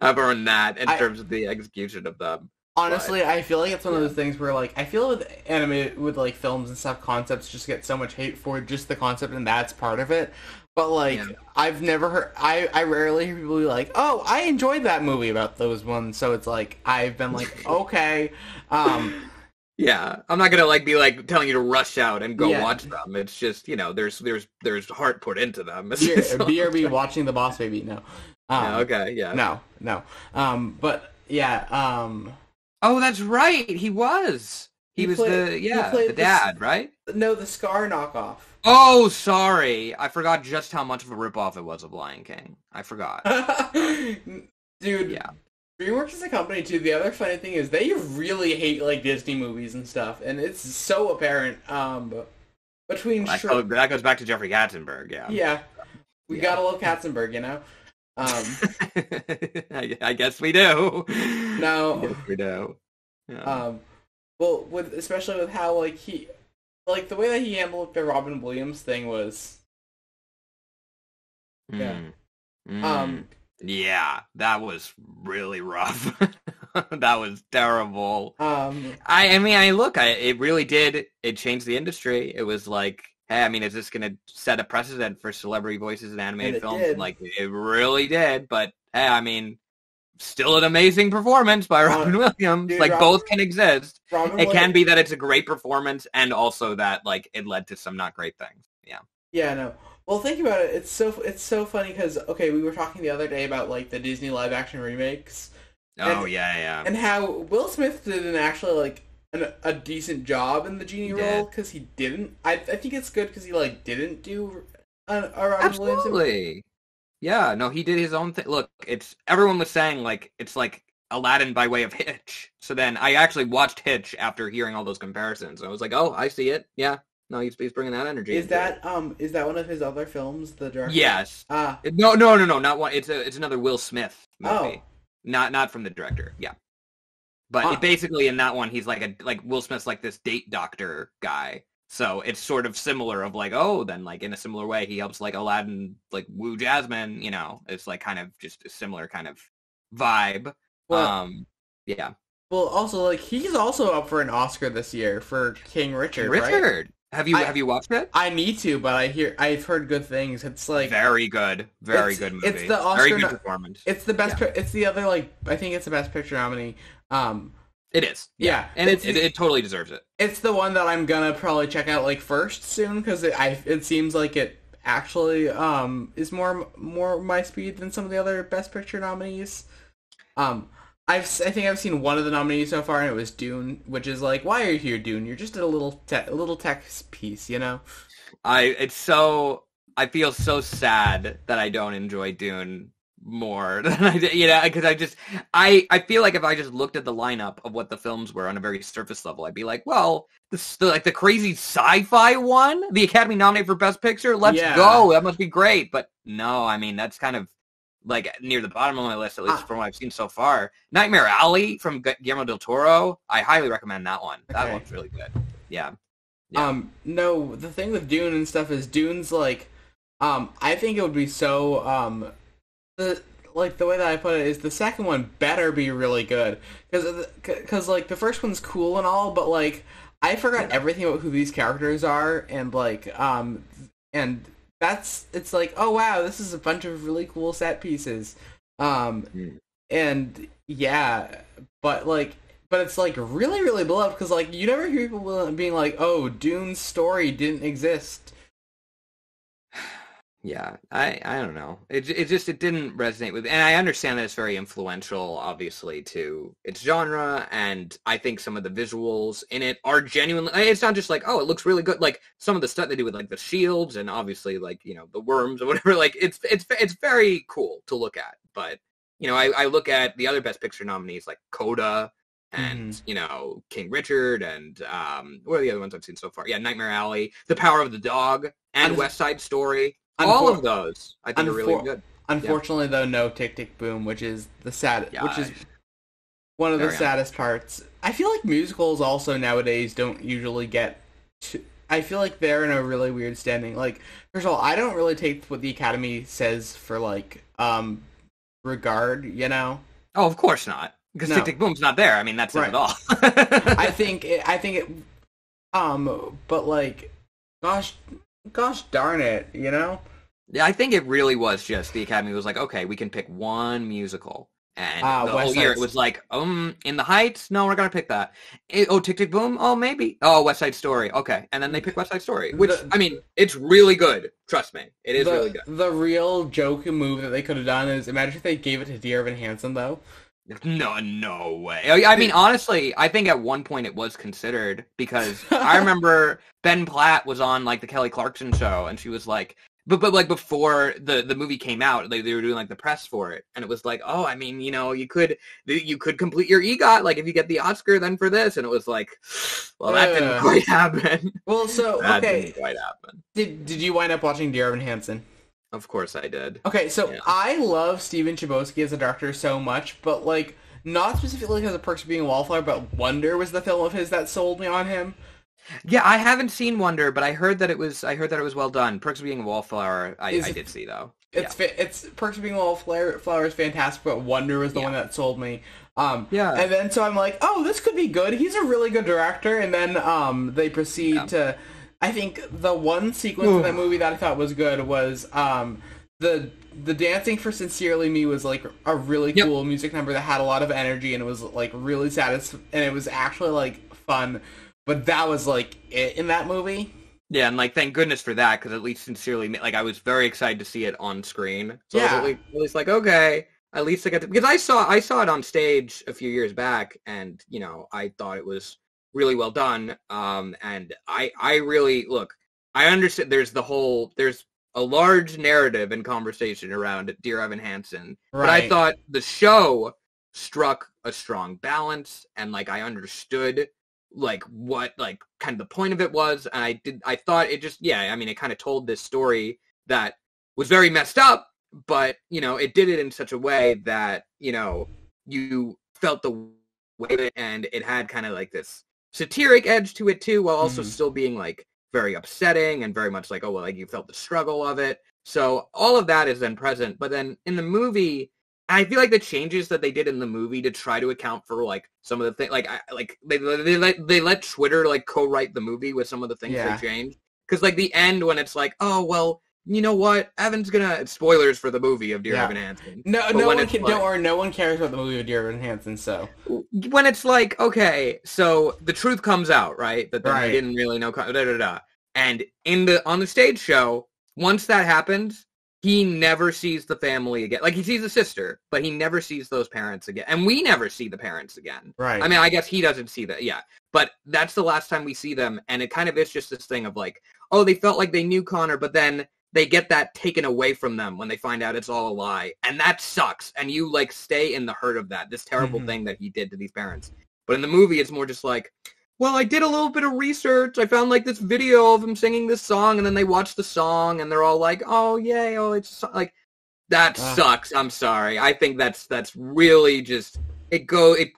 have earned that in terms of the execution of them. Honestly, I feel like it's one of those things where, like, I feel with anime, with, like, films and stuff, concepts just get so much hate for just the concept, and that's part of it. But, like, I've never heard, I rarely hear people be like, oh, I enjoyed that movie about those ones, so it's like, I've been like, okay, yeah, I'm not gonna like be like telling you to rush out and go watch them. It's just, you know, there's heart put into them. BRB watching the Boss Baby, no. No. But yeah. Oh, that's right. He was the dad, right? No, the Scar knockoff. Oh, sorry. I forgot just how much of a ripoff it was of Lion King. I forgot. Dude. Yeah. DreamWorks is a company too. The other funny thing is they really hate like Disney movies and stuff, and it's so apparent. Between that goes back to Jeffrey Katzenberg. Yeah. We gotta love Katzenberg, you know. I guess we do. No, yes, we do. Yeah. Well, especially with how like the way that he handled the Robin Williams thing was. Yeah. Yeah, that was really rough. That was terrible. I mean, look, it really did. It changed the industry. It was like, hey, I mean, is this going to set a precedent for celebrity voices in animated films? And, like, it really did. But hey, I mean, still an amazing performance by Robin Williams. Dude, like, both can exist. It can be that it's a great performance, and also that like it led to some not great things. Yeah. Yeah. No. Well, think about it. It's so funny because, okay, we were talking the other day about, like, the Disney live-action remakes. Oh, yeah. And how Will Smith didn't actually, like, a decent job in the genie role because he didn't. I think it's good because he, like, didn't do a Robin Williams. Absolutely. Yeah, no, he did his own thing. Look, everyone was saying, like, it's like Aladdin by way of Hitch. So then I actually watched Hitch after hearing all those comparisons. I was like, oh, I see it. Yeah. No, he's bringing that energy. Is that one of his other films? The director? Yes. No, not one. It's another Will Smith movie. Oh. Not from the director. Yeah. But basically in that one, he's like Will Smith's like this date doctor guy. So it's sort of similar of like, oh, then like in a similar way, he helps like Aladdin like woo Jasmine. You know, it's like kind of just a similar kind of vibe. Well, yeah. Well, also like he's also up for an Oscar this year for King Richard. Right? Have you watched it? I need to, but I've heard good things. It's like very good movie. It's the Oscar, very good performance. It's the best. It's the other like I think it's the best picture nominee. It is. Yeah, and it totally deserves it. It's the one that I'm gonna probably check out like first soon because it seems like it actually is more my speed than some of the other best picture nominees. I think I've seen one of the nominees so far, and it was Dune, which is like, why are you here, Dune? You're just a little text piece, you know. I feel so sad that I don't enjoy Dune more than I did, you know, because I feel like if I just looked at the lineup of what the films were on a very surface level, I'd be like, well, the crazy sci-fi one, the Academy nominated for Best Picture, let's go, that must be great. But no, I mean that's kind of like near the bottom of my list, at least from what I've seen so far. Nightmare Alley from Guillermo del Toro. I highly recommend that one. That one's really good. Yeah. No, the thing with Dune and stuff is Dune's like, I think it would be so, the way that I put it is the second one better be really good. Because like, the first one's cool and all, but like, I forgot everything about who these characters are, and like, and it's like, oh wow, this is a bunch of really cool set pieces, and yeah, but it's like really really beloved because like you never hear people being like, oh, Dune's story didn't exist. Yeah, I don't know. It didn't resonate with, and I understand that it's very influential, obviously, to its genre, and I think some of the visuals in it are genuinely. It's not just like, oh, it looks really good. Like some of the stuff they do with like the shields and obviously like, you know, the worms or whatever. Like it's very cool to look at. But you know, I look at the other Best Picture nominees like Coda and you know, King Richard and what are the other ones I've seen so far? Yeah, Nightmare Alley, The Power of the Dog, and West Side Story. All of those, I think, are really good. Unfortunately, though, no Tick Tick Boom, which is which is one of the saddest parts. I feel like musicals also nowadays don't usually get I feel like they're in a really weird standing. Like, first of all, I don't really take what the Academy says for like regard, you know. Oh, of course not. Because No. Tick Tick Boom's not there. I mean, that says it all. I think it, but like, gosh darn it, you know? Yeah, I think it really was just the Academy was like, okay, we can pick one musical. And the West whole year Side it was like, In the Heights? No, we're going to pick that. Tick Tick Boom? Oh, maybe. Oh, West Side Story. Okay. And then they pick West Side Story, which, I mean, it's really good. Trust me. It is really good. The real joke move that they could have done is, imagine if they gave it to Dear Evan Hansen, though. No way. I mean, honestly, I think at one point it was considered because I remember Ben Platt was on like the Kelly Clarkson show and she was like, but like before the movie came out, they were doing like the press for it, and it was like, oh, I mean, you could complete your EGOT, like if you get the Oscar, then for this, and it was like, well, that didn't quite happen. Well, so that didn't quite happen. Did you wind up watching Dear Evan Hansen? Of course I did. Okay, so I love Steven Chbosky as a director so much, but like not specifically because of Perks of Being a Wallflower, but Wonder was the film of his that sold me on him. Yeah, I haven't seen Wonder, but I heard that it was well done. Perks of Being a Wallflower, I did see though. It's Perks of Being a Wallflower is fantastic, but Wonder was the one that sold me. And then so I'm like, oh, this could be good. He's a really good director, and then they proceed to. I think the one sequence in that movie that I thought was good was the Dancing for Sincerely Me was like a really cool music number that had a lot of energy and it was like really satisfying and it was actually like fun. But that was, like, it in that movie. Yeah, and, like, thank goodness for that, because at least Sincerely, like, I was very excited to see it on screen. So I was at least like, okay, at least I got to... Because I saw it on stage a few years back, and, you know, I thought it was really well done. And I really... Look, I understand there's a large narrative and conversation around Dear Evan Hansen. Right. But I thought the show struck a strong balance, and, like, I understood... like what like kind of the point of it was, and I thought it just it kind of told this story that was very messed up, but you know it did it in such a way that you know you felt the weight of it, and it had kind of like this satiric edge to it too, while also still being like very upsetting and very much like, oh well, like you felt the struggle of it. So all of that is then present, but then in the movie I feel like the changes that they did in the movie to try to account for like some of the things, like they let Twitter like co-write the movie with some of the things they changed. Because like the end when it's like, oh well, you know what, Evan's gonna spoilers for the movie of Dear Evan Hansen. Don't worry, no one cares about the movie of Dear Evan Hansen. So when it's like, okay, so the truth comes out, right? That they didn't really know, and on the stage show, once that happens. He never sees the family again. Like, he sees the sister, but he never sees those parents again. And we never see the parents again. Right. I mean, I guess he doesn't see that, But that's the last time we see them, and it kind of is just this thing of, like, oh, they felt like they knew Connor, but then they get that taken away from them when they find out it's all a lie. And that sucks. And you, like, stay in the hurt of that, this terrible thing that he did to these parents. But in the movie, it's more just like, well, I did a little bit of research. I found, like, this video of him singing this song, and then they watch the song, and they're all like, oh, yay, oh, it's, like, that sucks. I'm sorry. I think that's really just, it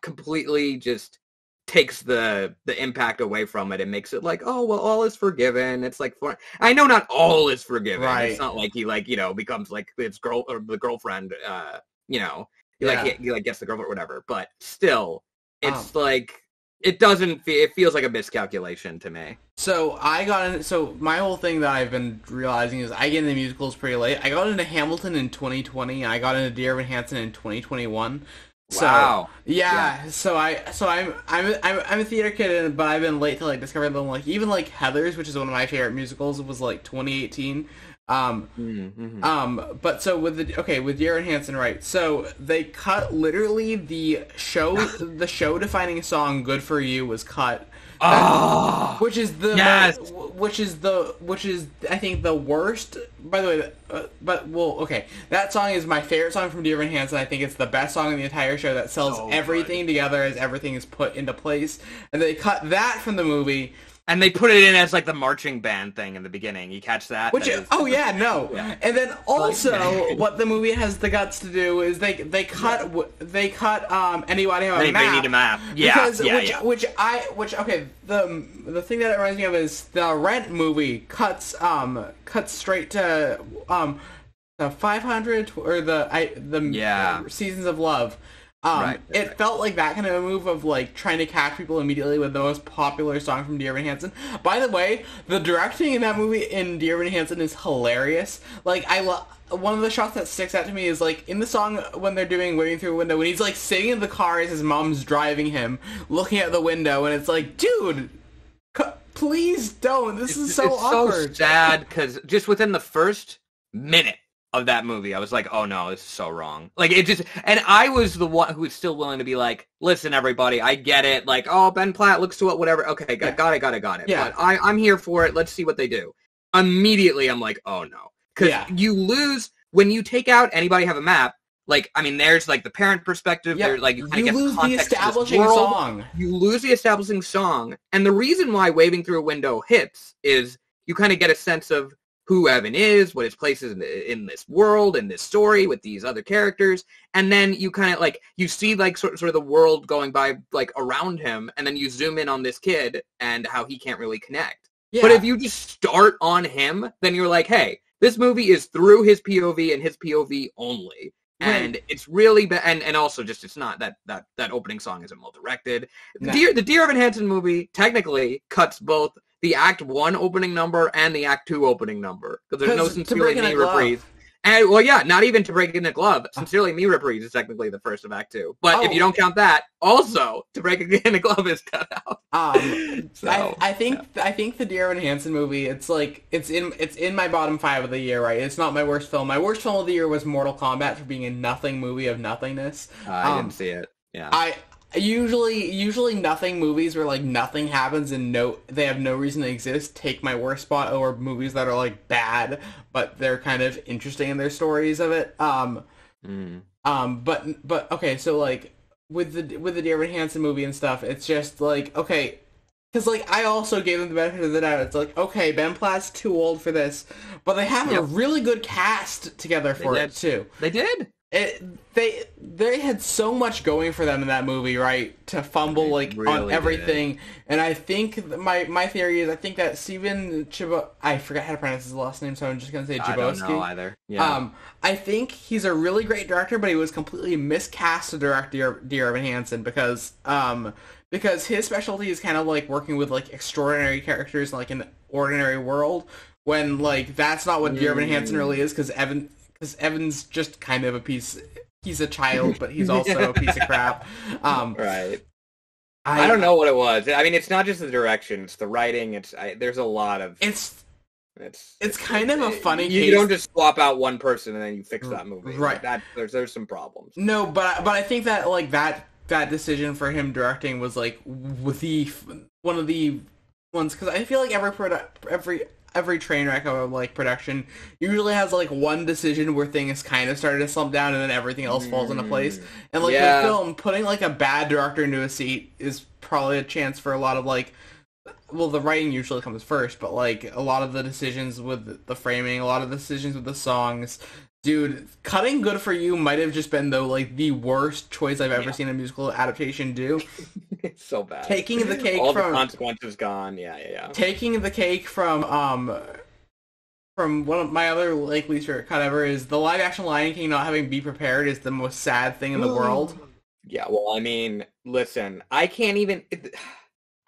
completely just takes the impact away from it and makes it like, oh, well, all is forgiven. It's like, I know not all is forgiven. Right. It's not like he, like, you know, becomes, like, his girl, or the girlfriend, you know, he gets the girlfriend or whatever, but still, it's like, it feels like a miscalculation to me. So my whole thing that I've been realizing is I get into musicals pretty late. I got into Hamilton in 2020, and I got into Dear Evan Hansen in 2021. Wow. So, so I'm a theater kid, but I've been late to like discover them. Like even like Heathers, which is one of my favorite musicals, was like 2018. But so with Dear Evan Hansen, right? So they cut literally the show defining song "Good for You" was cut. Which is I think the worst. By the way, that song is my favorite song from Dear Evan Hansen. I think it's the best song in the entire show that sells everything together as everything is put into place. And they cut that from the movie. And they put it in as like the marching band thing in the beginning. You catch that? And then also what the movie has the guts to do is they cut Anybody Have a Map. They need a map. The thing that it reminds me of is the Rent movie cuts straight to the 500 or the Seasons of Love. It felt like that kind of a move of like trying to catch people immediately with the most popular song from Dear Evan Hansen. By the way, the directing in that movie in Dear Evan Hansen is hilarious. Like one of the shots that sticks out to me is like in the song when they're doing Waving Through a Window, when he's like sitting in the car as his mom's driving him, looking at the window, and it's like, dude, please don't. This is so awkward. It's so sad because just within the first minute of that movie, I was like, oh no, this is so wrong. Like, it just, and I was the one who was still willing to be like, listen, everybody, I get it. Like, oh, Ben Platt looks to it, whatever. Okay, got it. Yeah. But I'm here for it. Let's see what they do. Immediately, I'm like, oh no. Because you lose, when you take out Anybody Have a Map, like, I mean, there's like the parent perspective, there's like, you lose the establishing song. You lose the establishing song. And the reason why Waving Through a Window hits is you kind of get a sense of who Evan is, what his place is in this world, in this story, with these other characters, and then you kind of, like, you see, like, sort of the world going by, like, around him, and then you zoom in on this kid and how he can't really connect. Yeah. But if you just start on him, then you're like, hey, this movie is through his POV and his POV only. And it's really and also just it's not that opening song isn't well directed. No. The Dear Evan Hansen movie technically cuts both the Act 1 opening number and the Act 2 opening number because there's no Sincerely Me reprise. And well, yeah, not even To Break in a Glove. Sincerely Me reprise is technically the first of Act 2. But if you don't count that, also To Break in a Glove is cut out. I think the Dear Evan Hansen movie, it's like it's in my bottom 5 of the year, right? It's not my worst film. My worst film of the year was Mortal Kombat for being a nothing movie of nothingness. I didn't see it. Yeah. Usually nothing movies where like nothing happens and they have no reason to exist take my worst spot over movies that are like bad but they're kind of interesting in their stories of it. But okay, so like with the Dear Evan Hansen movie and stuff, it's just like, okay, because like I also gave them the benefit of the doubt. It's like, okay, Ben Platt's too old for this, but they have a really good cast together for it too. They did. They had so much going for them in that movie, right? To fumble on everything, did. And I think my theory is I think that Steven I forgot how to pronounce his last name, so I'm just gonna say Chbosky. I don't know either. Yeah. I think he's a really great director, but he was completely miscast to direct Dear Evan Hansen because his specialty is kind of like working with like extraordinary characters in like an ordinary world when like that's not what Dear Evan Hansen really is because Evan's just kind of he's a child, but he's also a piece of crap. Right. I don't know what it was. I mean, it's not just the direction, it's the writing, there's a lot of... It's kind of a funny case. You don't just swap out one person and then you fix that movie. Right. Like there's some problems. No, but I think that, like, that decision for him directing was, like, with one of the ones... Because I feel like every train wreck of like production usually has like one decision where things kind of started to slump down and then everything else falls into place. And like with film, putting like a bad director into a seat is probably a chance for a lot of like, well, the writing usually comes first, but like a lot of the decisions with the framing, a lot of the decisions with the songs. Dude, cutting Good For You might have just been the worst choice I've ever seen a musical adaptation do. It's so bad. Taking the cake all the consequences gone. Yeah. Taking the cake from one of my other like least favorite cut ever is the live action Lion King not having Be Prepared is the most sad thing in the world. Yeah, well, I mean, listen, I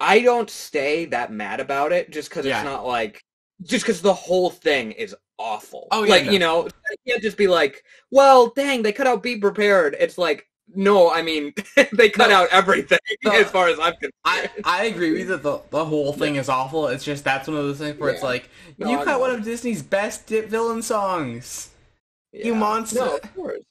don't stay that mad about it just because it's not like just because the whole thing is awful. Oh, yeah, like, you know, you can't just be like, well, dang, they cut out Be Prepared. It's like, no, I mean, they cut out everything as far as I'm concerned. I agree with you that the whole thing is awful. It's just that's one of those things where it's like, you cut one of Disney's best villain songs. Yeah. You monster. No, of course.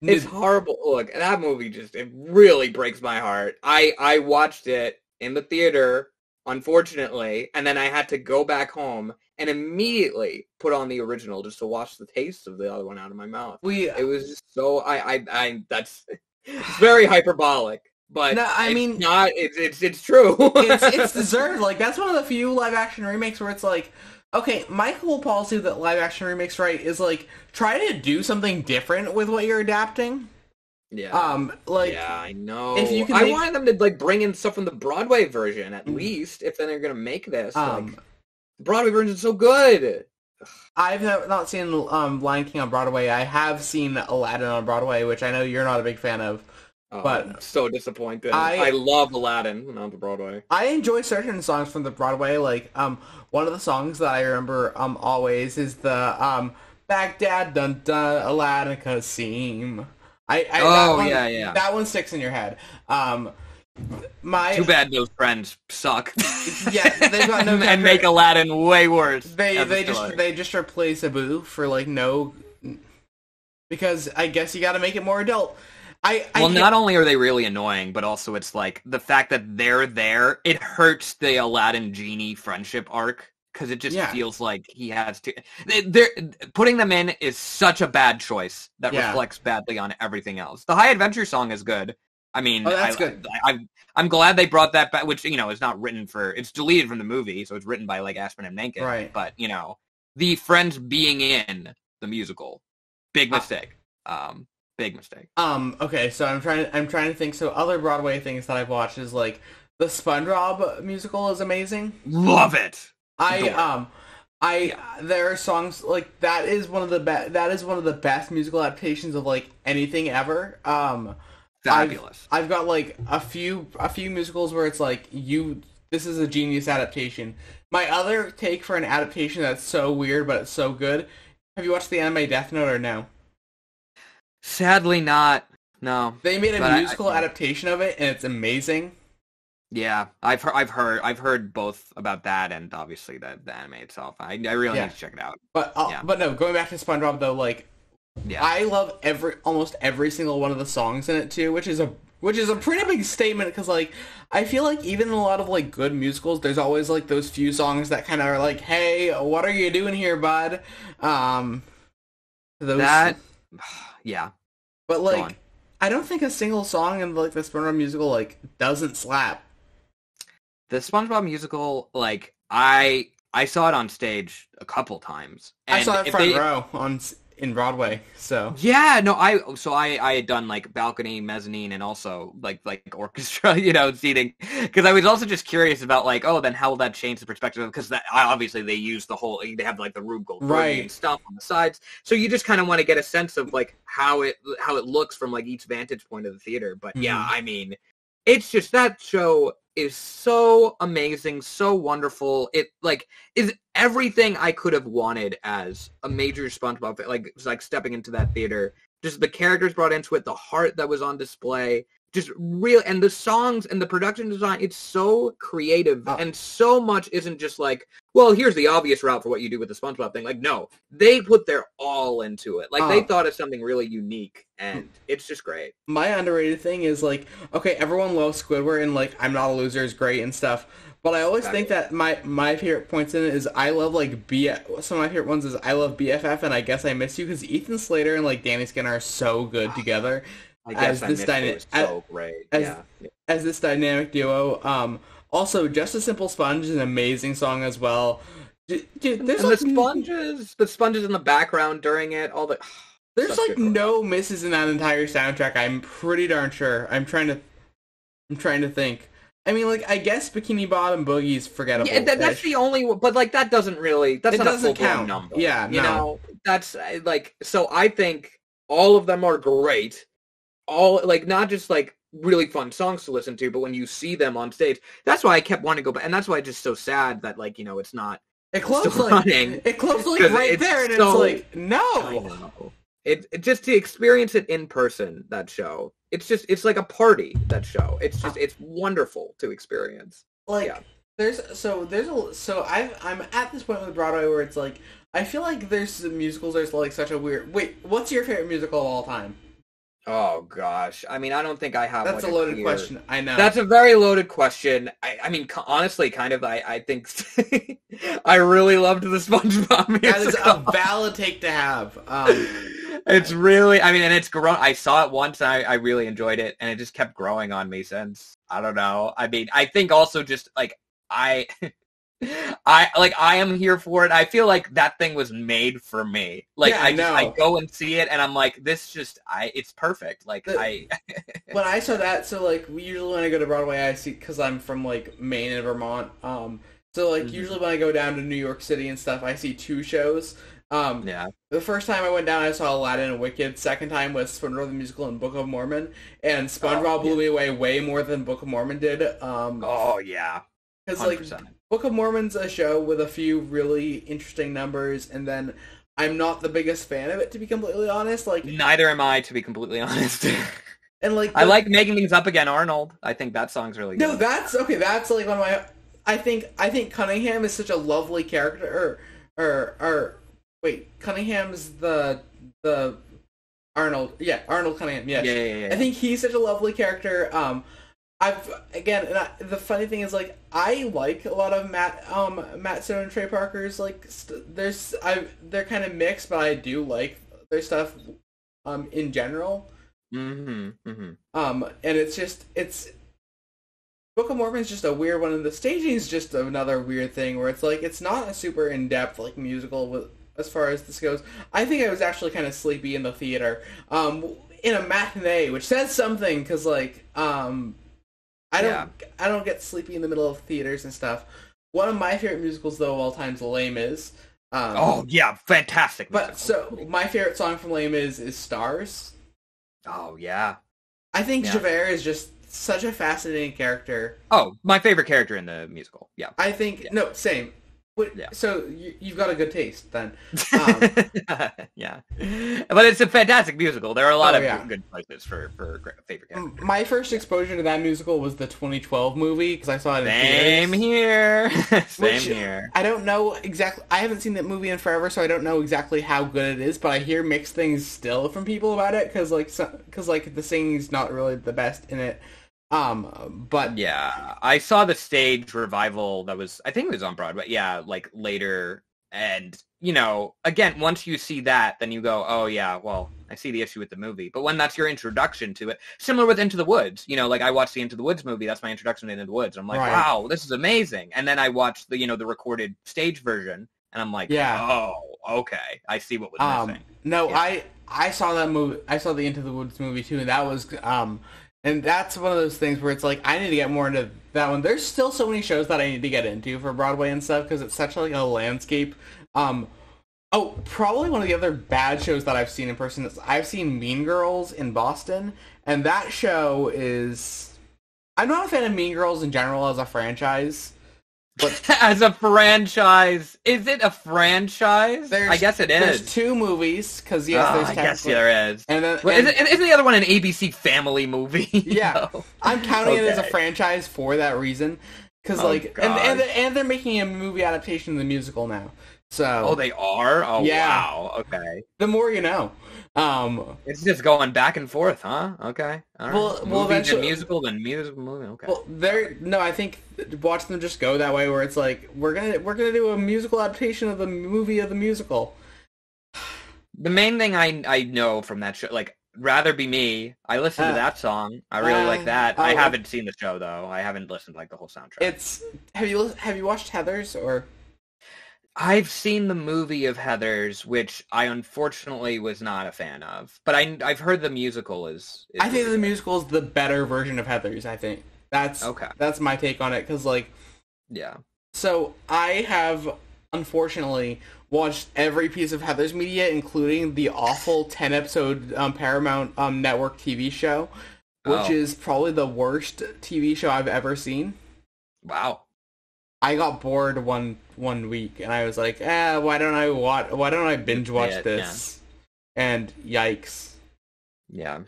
It's horrible. Look, that movie it really breaks my heart. I watched it in the theater, unfortunately, and then I had to go back home and immediately put on the original just to wash the taste of the other one out of my mouth. It was just so that's it's very hyperbolic, but no, I mean, it's true. it's deserved. Like that's one of the few live action remakes where it's like, okay, my whole policy that live action remakes is like try to do something different with what you're adapting. Yeah. I know. If you I wanted them to like bring in stuff from the Broadway version at least. If then they're gonna make this, the Broadway version is so good. I've not seen Lion King on Broadway. I have seen Aladdin on Broadway, which I know you're not a big fan of. Oh, I'm But so disappointed. I I love Aladdin on the Broadway. I enjoy certain songs from the Broadway. Like one of the songs that I remember always is the Baghdad dun dun Aladdin Kasim. I that Oh one yeah, yeah. that one sticks in your head. My Too bad those friends suck. Yeah, they've got no and make Aladdin way worse. They just replace Abu for like no, because I guess you got to make it more adult. Well, not only are they really annoying, but also it's like the fact that they're there, it hurts the Aladdin Genie friendship arc because it just feels like he has to. They're putting them in is such a bad choice that reflects badly on everything else. The High Adventure song is good. I mean, that's good. I'm glad they brought that back, which, is not written for, it's deleted from the movie, so it's written by, like, Aspen and Menken. Right. But, the Friends being in the musical, big mistake. Big mistake. Okay, so I'm trying to think. So other Broadway things that I've watched is, like, the SpongeBob musical is amazing. Love it! There are songs, like, that is one of the best musical adaptations of, like, anything ever. Fabulous. I've got like a few musicals where it's like this is a genius adaptation. My other take for an adaptation that's so weird but it's so good. Have you watched the anime Death Note or no? Sadly not. No. They made a musical adaptation of it and it's amazing. Yeah, I've heard both about that and obviously the anime itself. I really need to check it out. But no, going back to SpongeBob though, like I love almost every single one of the songs in it too, which is a pretty big statement because like I feel like even in a lot of like good musicals, there's always like those few songs that kind of are like, "Hey, what are you doing here, bud?" Yeah. But like, I don't think a single song in like the SpongeBob musical like doesn't slap. The SpongeBob musical, like I saw it on stage a couple times. And I saw it front row in Broadway, so yeah, no, I had done like balcony, mezzanine, and also like orchestra, seating, because I was also just curious about like, oh, then how will that change the perspective? Because that obviously they use they have like the Rube Goldberg and stuff on the sides, so you just kind of want to get a sense of like how it looks from like each vantage point of the theater. But yeah, I mean, it's just that show is so amazing, so wonderful. It like is everything I could have wanted as a major SpongeBob fan. Like it's like stepping into that theater. Just the characters brought into it, the heart that was on display, just real, and the songs and the production design. It's so creative, and so much isn't just like, well, here's the obvious route for what you do with the SpongeBob thing. Like, no, they put their all into it. Like they thought of something really unique, and it's just great. My underrated thing is like, okay, everyone loves Squidward, and like, I'm Not a Loser is great and stuff. But I always think that my favorite points in it is I love like some of my favorite ones is I love BFF and I Guess I Miss You, because Ethan Slater and like Danny Skinner are so good together. I guess this so great. As this dynamic duo. Also, Just a Simple Sponge is an amazing song as well. Dude, there's like the sponges in the background during it. There's like no misses in that entire soundtrack. I'm pretty darn sure. I'm trying to think. I mean, like, I guess Bikini Bottom Boogie's forgettable. Yeah, that's the only one, but like that doesn't really. That's not a full count. Number. Yeah, that's like. So I think all of them are great. All like not just like really fun songs to listen to, but when you see them on stage, that's why I kept wanting to go back, and that's why it's just so sad that like it's not. It closed like right there, and it's like no. It just to experience it in person, that show. It's like a party, that show. It's wonderful to experience. Like I'm at this point with Broadway where it's like I feel like there's musicals there's like such a weird. Wait, what's your favorite musical of all time? Oh gosh, I mean, I don't think I have. That's a loaded question. I know. That's a very loaded question. I mean, honestly, kind of. I think I really loved the SpongeBob musical. That is a valid take to have. It's really, I mean, and it's grown. I saw it once, and I really enjoyed it, and it just kept growing on me since. I don't know. I mean, I think also just like I am here for it. I feel like that thing was made for me. Like I go and see it, and I'm like, it's perfect. Like when I saw that, so like we usually when I go to Broadway, I see because I'm from like Maine and Vermont. So like usually when I go down to New York City and stuff, I see two shows. Yeah. The first time I went down, I saw Aladdin and Wicked. Second time was SpongeBob the Musical and Book of Mormon, and Oh, SpongeBob yeah. blew me away way more than Book of Mormon did. Oh, yeah. Because like 100%. Book of Mormon's a show with a few really interesting numbers, and then I'm not the biggest fan of it, to be completely honest. Like, Neither am I, to be completely honest. and like I like Making Things Up Again, Arnold. I think that song's really good. no, that's okay. That's like one of my. I think Cunningham is such a lovely character. Or wait, Cunningham's the Arnold. Yeah, Arnold Cunningham. Yes. Yeah. I think he's such a lovely character. The funny thing is like I like a lot of Matt Stone and Trey Parker's like they're kind of mixed, but I do like their stuff in general. And it's Book of Mormon's just a weird one, and the staging is just another weird thing where it's like it's not a super in depth like musical with as far as this goes. I think I was actually kind of sleepy in the theater, in a matinee, which says something because like I don't get sleepy in the middle of theaters and stuff. One of my favorite musicals though of all time is Les Mis. Oh yeah, fantastic musical. But so my favorite song from Les Mis is Stars. Oh yeah. I think Javert is just such a fascinating character. Oh, my favorite character in the musical. Yeah. I think no, same. So you've got a good taste then. Yeah, but it's a fantastic musical. There are a lot of good choices for favorite characters. My first exposure to that musical was the 2012 movie because I saw it in Same theaters. Same here. I don't know exactly. I haven't seen that movie in forever, so I don't know exactly how good it is. But I hear mixed things still from people about it because the singing's not really the best in it. But yeah, I saw the stage revival that was, I think it was on Broadway. Yeah, like later, and again, once you see that, then you go, oh yeah, well, I see the issue with the movie. But when that's your introduction to it, similar with Into the Woods, like I watched the Into the Woods movie. That's my introduction to Into the Woods. I'm like, wow, this is amazing. And then I watched the the recorded stage version, and I'm like, oh, okay, I see what was missing. No, yeah. I saw that movie. I saw the Into the Woods movie too, and that was and that's one of those things where it's like I need to get more into that one. There's still so many shows that I need to get into for Broadway and stuff because it's such like a landscape. Probably one of the other bad shows that I've seen in person is I've seen Mean Girls in Boston, and that show is. I'm not a fan of Mean Girls in general as a franchise. But as a franchise, is it a franchise? I guess it is. There's two movies because there's. I guess there is. And then isn't the other one an ABC Family movie? Yeah, I'm counting it as a franchise for that reason. Because and they're making a movie adaptation of the musical now. So they are. Oh yeah. Wow. Okay. The more you know. It's just going back and forth, huh? Okay. All right. Well, movie then musical, then musical movie. Okay. Well, I think watch them just go that way, where it's like we're gonna do a musical adaptation of the movie of the musical. The main thing I know from that show, like Rather Be Me, I listened to that song. I really like that. I haven't seen the show though. I haven't listened to like the whole soundtrack. Have you watched Heathers or? I've seen the movie of Heathers, which I unfortunately was not a fan of. But I've heard the musical is I think the musical is the better version of Heathers, I think. That's my take on it, because, like... Yeah. So, I have, unfortunately, watched every piece of Heathers media, including the awful 10-episode Paramount Network TV show, which is probably the worst TV show I've ever seen. Wow. I got bored one week, and I was like, why don't I binge watch this? Yeah. And yikes. Yeah.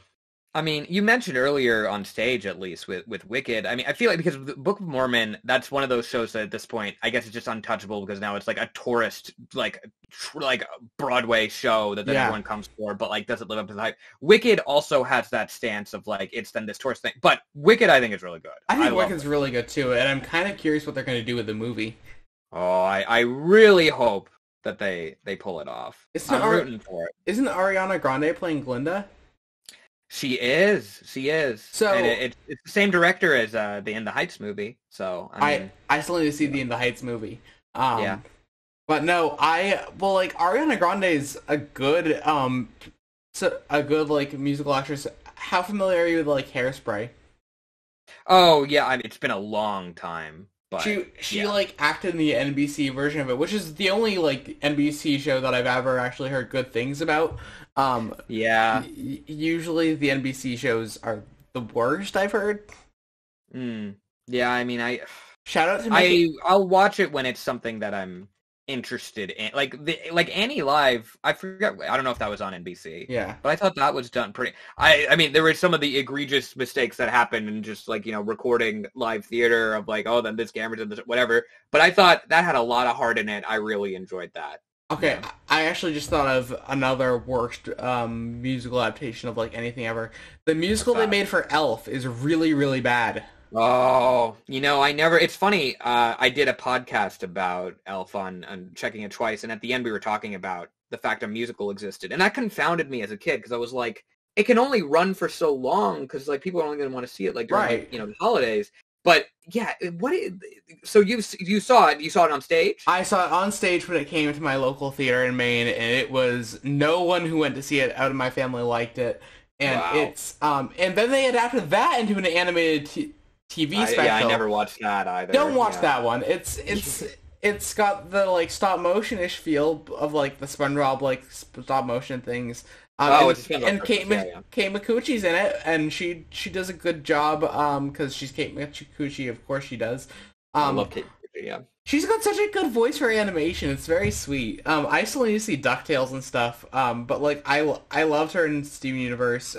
I mean, you mentioned earlier on stage, at least, with Wicked. I mean, I feel like because the Book of Mormon, that's one of those shows that at this point, I guess it's just untouchable because now it's like a tourist, like Broadway show that everyone comes for, but like doesn't live up to the hype. Wicked also has that stance of like, it's then this tourist thing. But Wicked, I think, is really good. I think Wicked's really good too, and I'm kind of curious what they're going to do with the movie. Oh, I really hope that they pull it off. I'm rooting for it. Isn't Ariana Grande playing Glinda? She is. So and it's the same director as the In the Heights movie. So I still need to see the In the Heights movie. Yeah. But no, Ariana Grande is a good like musical actress. How familiar are you with like Hairspray? Oh yeah, it's been a long time. But she like acted in the NBC version of it, which is the only like NBC show that I've ever actually heard good things about. Yeah. Usually the NBC shows are the worst I've heard. Yeah, I mean, shout out to I'll watch it when it's something that I'm interested in, like Annie Live. I forget. I don't know if that was on NBC. Yeah, but I thought that was done pretty. I mean, there were some of the egregious mistakes that happened in just like recording live theater of like, oh, then this camera did this, whatever. But I thought that had a lot of heart in it. I really enjoyed that. Okay, yeah. I actually just thought of another worst musical adaptation of like anything ever. The musical they made for Elf is really, really bad. Oh, it's funny, I did a podcast about Elf on Checking It Twice, and at the end we were talking about the fact a musical existed, and that confounded me as a kid, because I was like, it can only run for so long, because like people are only going to want to see it like during like, the holidays. But yeah, so you saw it on stage? I saw it on stage when it came to my local theater in Maine, and it was, no one who went to see it out of my family liked it, and it's and then they adapted that into an animated TV special. Yeah, I never watched that either. Don't watch that one. It's got the like stop motion-ish feel of like the SpongeBob like stop motion things. And Kate Micucci's in it, and she does a good job because she's Kate Micucci, of course she does. I love Kate Micucci, yeah. She's got such a good voice for animation. It's very sweet. I still need to see DuckTales and stuff. But like I loved her in Steven Universe.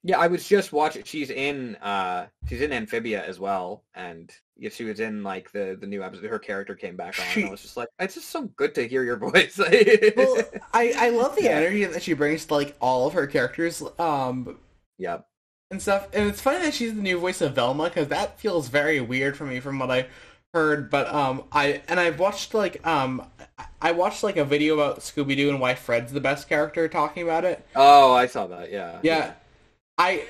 Yeah, I was just watching. She's in Amphibia as well, and she was in like the new episode. Her character came back on, and I was just like, it's just so good to hear your voice. Well, I love the energy that she brings to like all of her characters. Yep. And stuff. And it's funny that she's the new voice of Velma, because that feels very weird for me from what I heard. But I watched like a video about Scooby-Doo and why Fred's the best character, talking about it. Oh, I saw that. Yeah. Yeah. I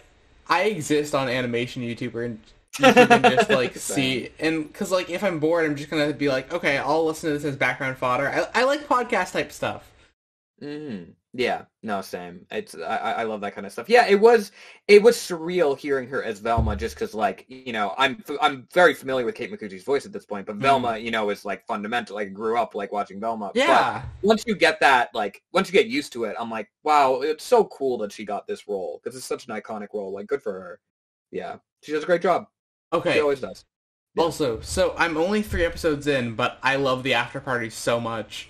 exist on animation YouTuber and you can just like see, and because like if I'm bored, I'm just gonna be like, okay, I'll listen to this as background fodder. I like podcast type stuff. Yeah, no, same. I love that kind of stuff. Yeah, it was surreal hearing her as Velma, just because like I'm very familiar with Kate Micucci's voice at this point, but Velma is like fundamental. Like I grew up like watching Velma. Yeah. But once you get used to it, I'm like, wow, it's so cool that she got this role, because it's such an iconic role. Like, good for her. Yeah, she does a great job. Okay, she always does. Yeah. Also, so I'm only 3 episodes in, but I love the after party so much.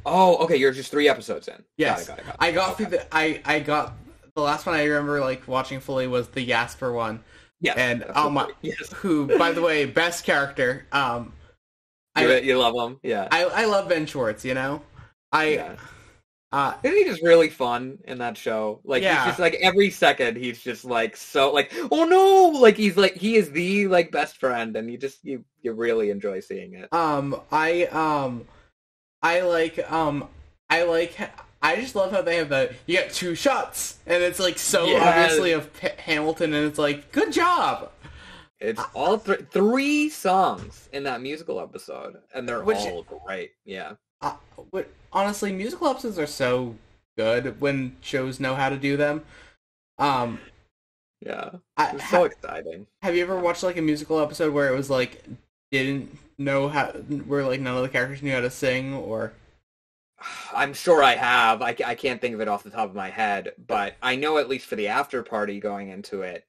Oh, okay. You're just 3 episodes in. Yes, got it. I got through I got the last one I remember like watching fully was the Jasper one. Yeah, and who, by the way, best character. You love him. Yeah, I love Ben Schwartz. Isn't he just really fun in that show? Like, he's just like every second he's just like so like, oh no, like he's like, he is the like best friend, and you really enjoy seeing it. I just love how they have you get 2 shots, and it's like so obviously of Hamilton, and it's like, good job. It's all 3 songs in that musical episode, and they're all great. Yeah. Honestly, musical episodes are so good when shows know how to do them. Yeah, it's so exciting. Have you ever watched like a musical episode where it was like didn't know how, where like none of the characters knew how to sing? Or I'm sure I have. I can't think of it off the top of my head, but I know at least for the after party going into it,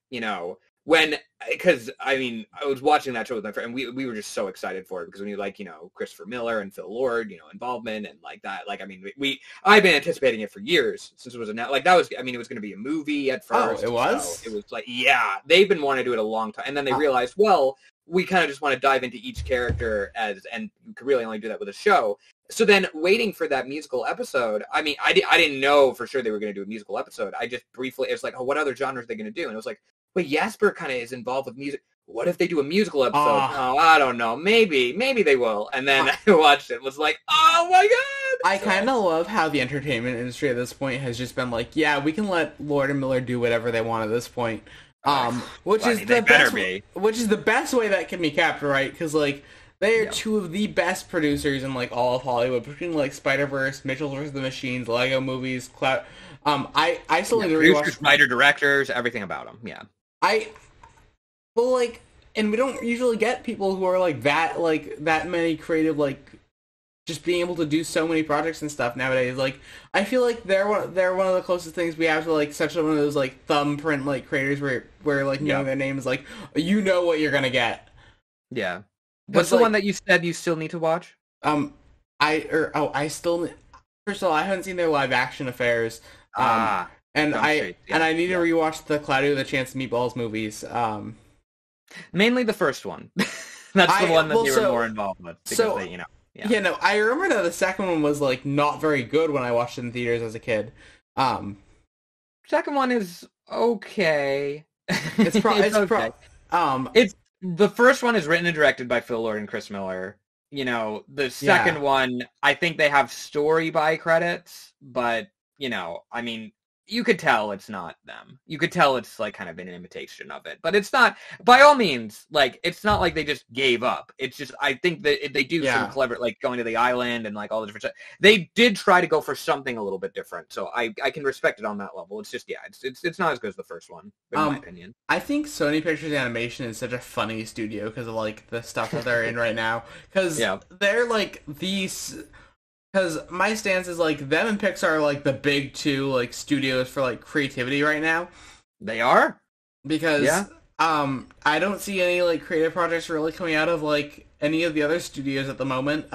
because I mean, I was watching that show with my friend, and we were just so excited for it, because when you like, Christopher Miller and Phil Lord, involvement and like that, like, I mean, I've been anticipating it for years since it was announced. Like, that was, I mean, it was going to be a movie at first. Oh, it was? So it was like, yeah, they've been wanting to do it a long time, and then they realized, well, we kind of just want to dive into each character and you could really only do that with a show. So then waiting for that musical episode, I mean, I didn't know for sure they were going to do a musical episode. I just briefly, it was like, oh, what other genres are they going to do? And it was like, wait, Jasper kind of is involved with music. What if they do a musical episode? Oh, I don't know. Maybe they will. And then I watched it and was like, oh my God. I kind of love how the entertainment industry at this point has just been like, yeah, we can let Lord and Miller do whatever they want at this point. Which is the best way that can be kept, right? Because like, they are 2 of the best producers in like all of Hollywood, between like Spider-Verse, Mitchell vs. the Machines, Lego Movies, Cloud. I still need to rewatch. Writer, directors, everything about them. Yeah. Well, like, and we don't usually get people who are like that many creative, like just being able to do so many projects and stuff nowadays. Like, I feel like they're one of the closest things we have to like such one of those like thumbprint like creators where like knowing their name is like you know what you're gonna get. Yeah. What's the one that you said you still need to watch? I still first of all I haven't seen their live action affairs. And I need to rewatch the Cloudy with a Chance of Meatballs movies. Mainly the first one. That's the one that they were more involved with because they, you know. Yeah, no, I remember that the second one was like not very good when I watched it in theaters as a kid. Second one is okay. It's okay. It's the first one is written and directed by Phil Lord and Chris Miller. You know, the second one, I think they have story by credits, but you know, I mean, you could tell it's not them. You could tell it's like kind of an imitation of it, but it's not. By all means, like it's not like they just gave up. It's just I think that they do some clever, like going to the island and like all the different stuff. They did try to go for something a little bit different, so I can respect it on that level. It's just it's not as good as the first one, in my opinion. I think Sony Pictures Animation is such a funny studio because of like the stuff that they're in right now. Because they're like these. Because my stance is, like, them and Pixar are, like, the big two, like, studios for, like, creativity right now. They are? Because, I don't see any, like, creative projects really coming out of, like, any of the other studios at the moment.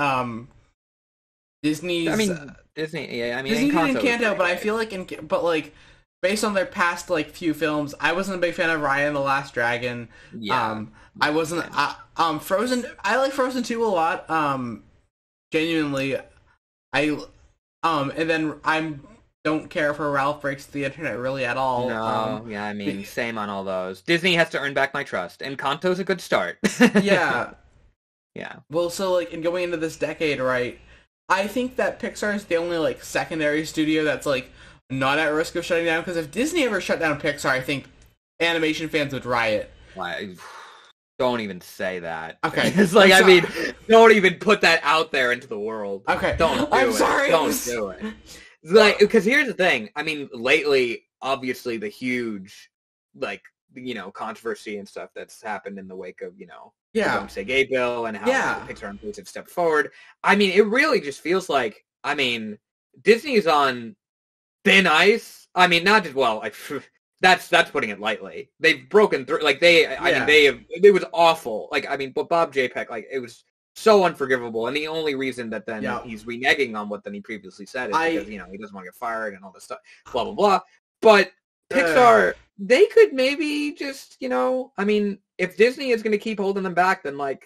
Disney's... I mean, Disney, yeah, I mean... Disney and Encanto, but I feel like... But, like, based on their past, like, few films, I wasn't a big fan of Raya and the Last Dragon. Yeah. I wasn't... Frozen... I like Frozen 2 a lot. Genuinely... and then don't care for Ralph Breaks the Internet really at all. No, I mean, same on all those. Disney has to earn back my trust, and Kanto's a good start. Yeah. Yeah. Well, so, like, in going into this decade, right, I think that Pixar is the only, like, secondary studio that's, like, not at risk of shutting down, because if Disney ever shut down Pixar, I think animation fans would riot. Don't even say that. Okay. It's like, I mean, don't even put that out there into the world. Okay. Don't do I'm it. sorry. Don't do it. Like, because here's the thing. I mean, lately, obviously, the huge, like, you know, controversy and stuff that's happened in the wake of, you know, the Don't Say Gay bill and how Pixar employees have stepped forward. I mean, it really just feels like, I mean, Disney's on thin ice. I mean, not just, well, like, that's putting it lightly. They've broken through, like, it was awful. Like, I mean, but Bob J-Peck, like, it was so unforgivable. And the only reason that then he's reneging on what then he previously said is because, you know, he doesn't want to get fired and all this stuff, blah, blah, blah. But Pixar, they could maybe just, you know, I mean, if Disney is going to keep holding them back, then, like,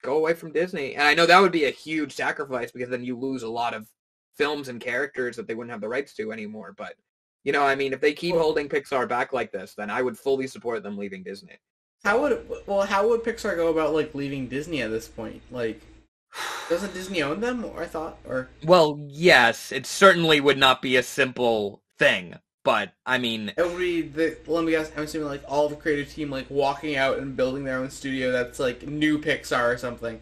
go away from Disney. And I know that would be a huge sacrifice because then you lose a lot of films and characters that they wouldn't have the rights to anymore. But, you know, I mean, if they keep holding Pixar back like this, then I would fully support them leaving Disney. How would Pixar go about, like, leaving Disney at this point? Like, doesn't Disney own them, or I thought? Or well, yes, it certainly would not be a simple thing. But, I mean... It would be, let me guess, I'm assuming, like, all the creative team, like, walking out and building their own studio that's, like, new Pixar or something.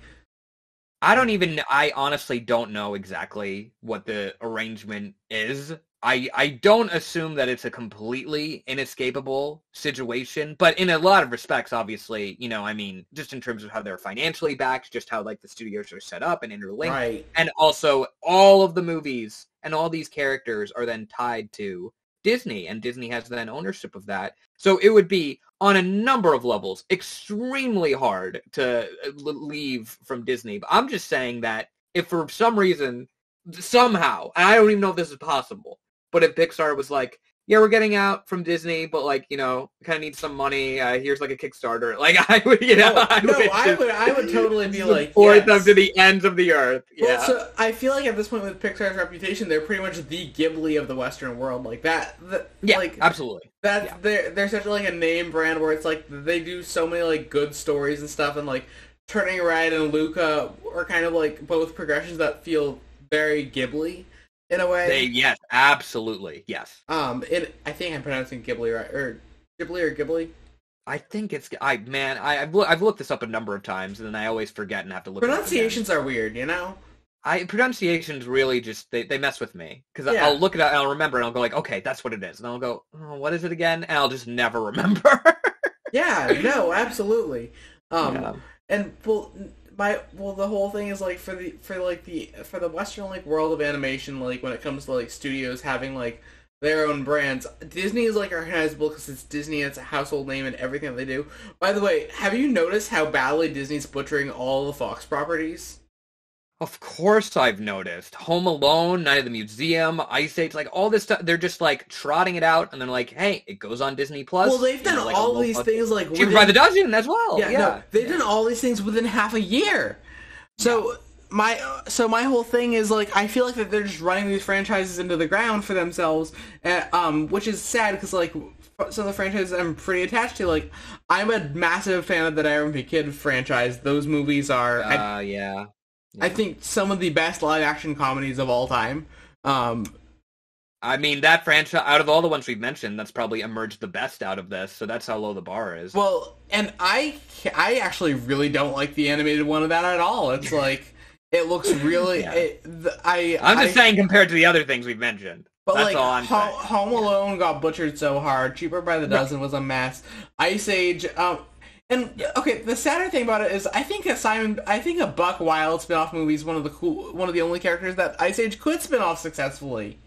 I honestly don't know exactly what the arrangement is. I don't assume that it's a completely inescapable situation, but in a lot of respects, obviously, you know, I mean, just in terms of how they're financially backed, just how, like, the studios are set up and interlinked, right. And also all of the movies and all these characters are then tied to Disney, and Disney has then ownership of that. So it would be, on a number of levels, extremely hard to leave from Disney. But I'm just saying that if for some reason, somehow, and I don't even know if this is possible, but if Pixar was like, yeah, we're getting out from Disney, but, like, you know, kind of need some money. Here's, like, a Kickstarter. Like, I would, you know, I would totally be like, support them to the ends of the earth. Yeah. Well, so I feel like at this point with Pixar's reputation, they're pretty much the Ghibli of the Western world. Like that. Yeah, like, absolutely. They're such like a name brand where it's like they do so many like good stories and stuff, and like Turning Red and Luca are kind of like both progressions that feel very Ghibli. In a way. Yes, absolutely, yes. I think I'm pronouncing Ghibli right, or Ghibli. I think it's I've looked this up a number of times, and then I always forget and have to look. Pronunciations are weird, you know. Pronunciations really just they mess with me because I'll look it up and I'll remember and I'll go like, okay, that's what it is, and I'll go, oh, what is it again, and I'll just never remember. Yeah, no, absolutely. Yeah. And the whole thing is like for the Western like world of animation, like when it comes to like studios having like their own brands, Disney is like recognizable because it's Disney, it's a household name and everything that they do. By the way, have you noticed how badly Disney's butchering all the Fox properties? Of course I've noticed. Home Alone, Night of the Museum, Ice Age, like all this stuff, they're just like trotting it out and they're like, hey, it goes on Disney Plus. Well, they've done like all these things like Cheaper by the dozen as well. Yeah, no, they've done all these things within half a year. So my whole thing is like I feel like that they're just running these franchises into the ground for themselves, which is sad because like some of the franchises I'm pretty attached to. Like I'm a massive fan of the Iron Kid franchise. Those movies are I think some of the best live action comedies of all time. I mean, that franchise, out of all the ones we've mentioned, that's probably emerged the best out of this, so that's how low the bar is. Well, and I actually really don't like the animated one of that at all. It's like, it looks really... I'm just saying compared to the other things we've mentioned. But that's like, all I'm saying. Home Alone got butchered so hard. Cheaper by the Dozen was a mess. Ice Age... okay, the sadder thing about it is, I think a Buck Wild spin-off movie is one of the only characters that Ice Age could spin off successfully.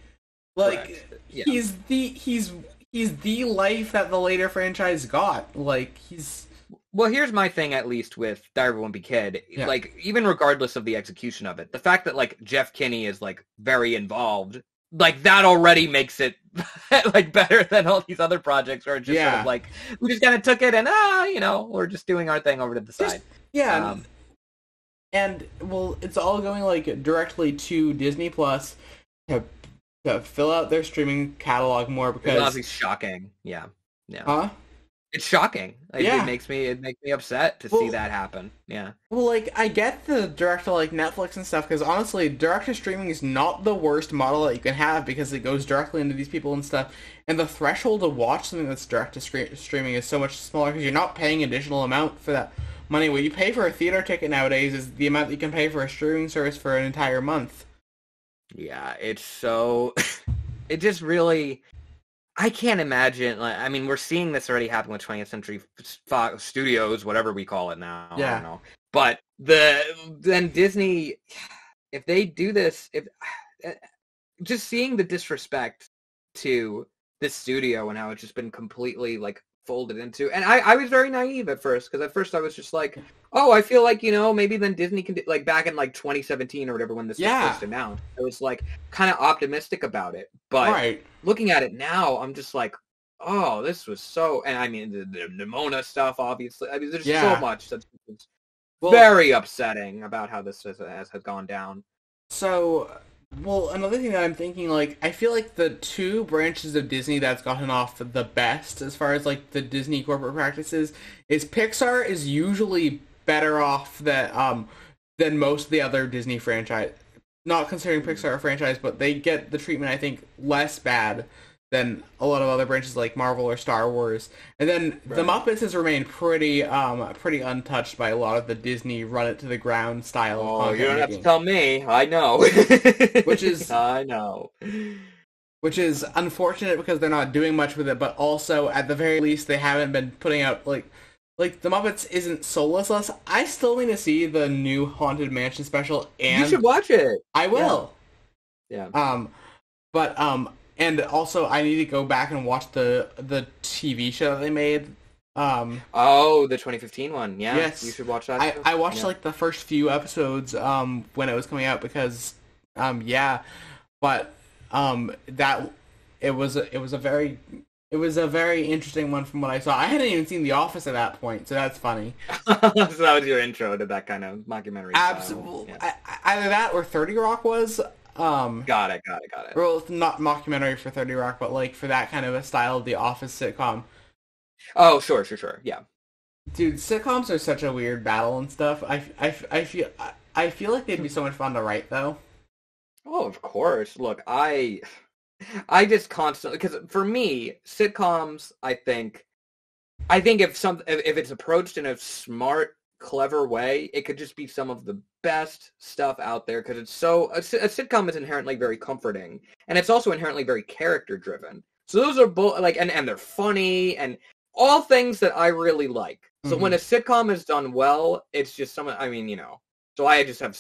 Like, he's the life that the later franchise got. Like, he's... Well, here's my thing, at least, with Diary of a Wimpy Kid. Yeah. Like, even regardless of the execution of it, the fact that, like, Jeff Kinney is, like, very involved, like, that already makes it, like, better than all these other projects where it's just sort of, like, we just kind of took it and, we're just doing our thing over to the side. And, well, it's all going, like, directly to Disney Plus to fill out their streaming catalog more because... It's shocking. Yeah. Huh? It's shocking. It makes me upset to see that happen. Yeah. Well, like, I get the direct to, like, Netflix and stuff, because honestly, direct to streaming is not the worst model that you can have, because it goes directly into these people and stuff, and the threshold to watch something that's direct to streaming is so much smaller, because you're not paying additional amount for that money. What you pay for a theater ticket nowadays is the amount that you can pay for a streaming service for an entire month. Yeah, it's so... it just really... I can't imagine... Like, I mean, we're seeing this already happen with 20th Century Fox Studios, whatever we call it now. Yeah. I don't know. But then Disney, if they do this... just seeing the disrespect to this studio and how it's just been completely, like, folded into... And I was very naive at first, because at first I was just like... Oh, I feel like, maybe then Disney can do, like, back in, like, 2017 or whatever when this was first announced. I was, like, kind of optimistic about it. But looking at it now, I'm just like, oh, this was so... And, I mean, the Nimona stuff, obviously. I mean, there's so much that's very upsetting about how this has gone down. So, well, another thing that I'm thinking, like, I feel like the two branches of Disney that's gotten off the best as far as, like, the Disney corporate practices is Pixar is usually better off than most of the other Disney franchise. Not considering Pixar a franchise, but they get the treatment, I think, less bad than a lot of other branches like Marvel or Star Wars. And then the Muppets has remained pretty untouched by a lot of the Disney run it to the ground style of content. You don't have to tell me. I know. I know. Which is unfortunate because they're not doing much with it, but also at the very least they haven't been putting out like the Muppets isn't soulless. I still need to see the new Haunted Mansion special, and you should watch it. I will. Yeah. And also I need to go back and watch the TV show that they made. The 2015 one. Yeah. Yes. You should watch that. I watched like the first few episodes when it was coming out because that it was a very interesting one from what I saw. I hadn't even seen The Office at that point, so that's funny. So that was your intro to that kind of mockumentary. Absolutely. Either that or 30 Rock was. Got it. Well, it's not mockumentary for 30 Rock, but like for that kind of a style of The Office sitcom. Oh, sure. Yeah. Dude, sitcoms are such a weird battle and stuff. I feel like they'd be so much fun to write, though. Oh, of course. Look, I just constantly, because for me, sitcoms, I think if it's approached in a smart, clever way, it could just be some of the best stuff out there, because it's so, a sitcom is inherently very comforting, and it's also inherently very character driven. So those are both, like, and they're funny, and all things that I really like. So when a sitcom is done well, it's just so I just have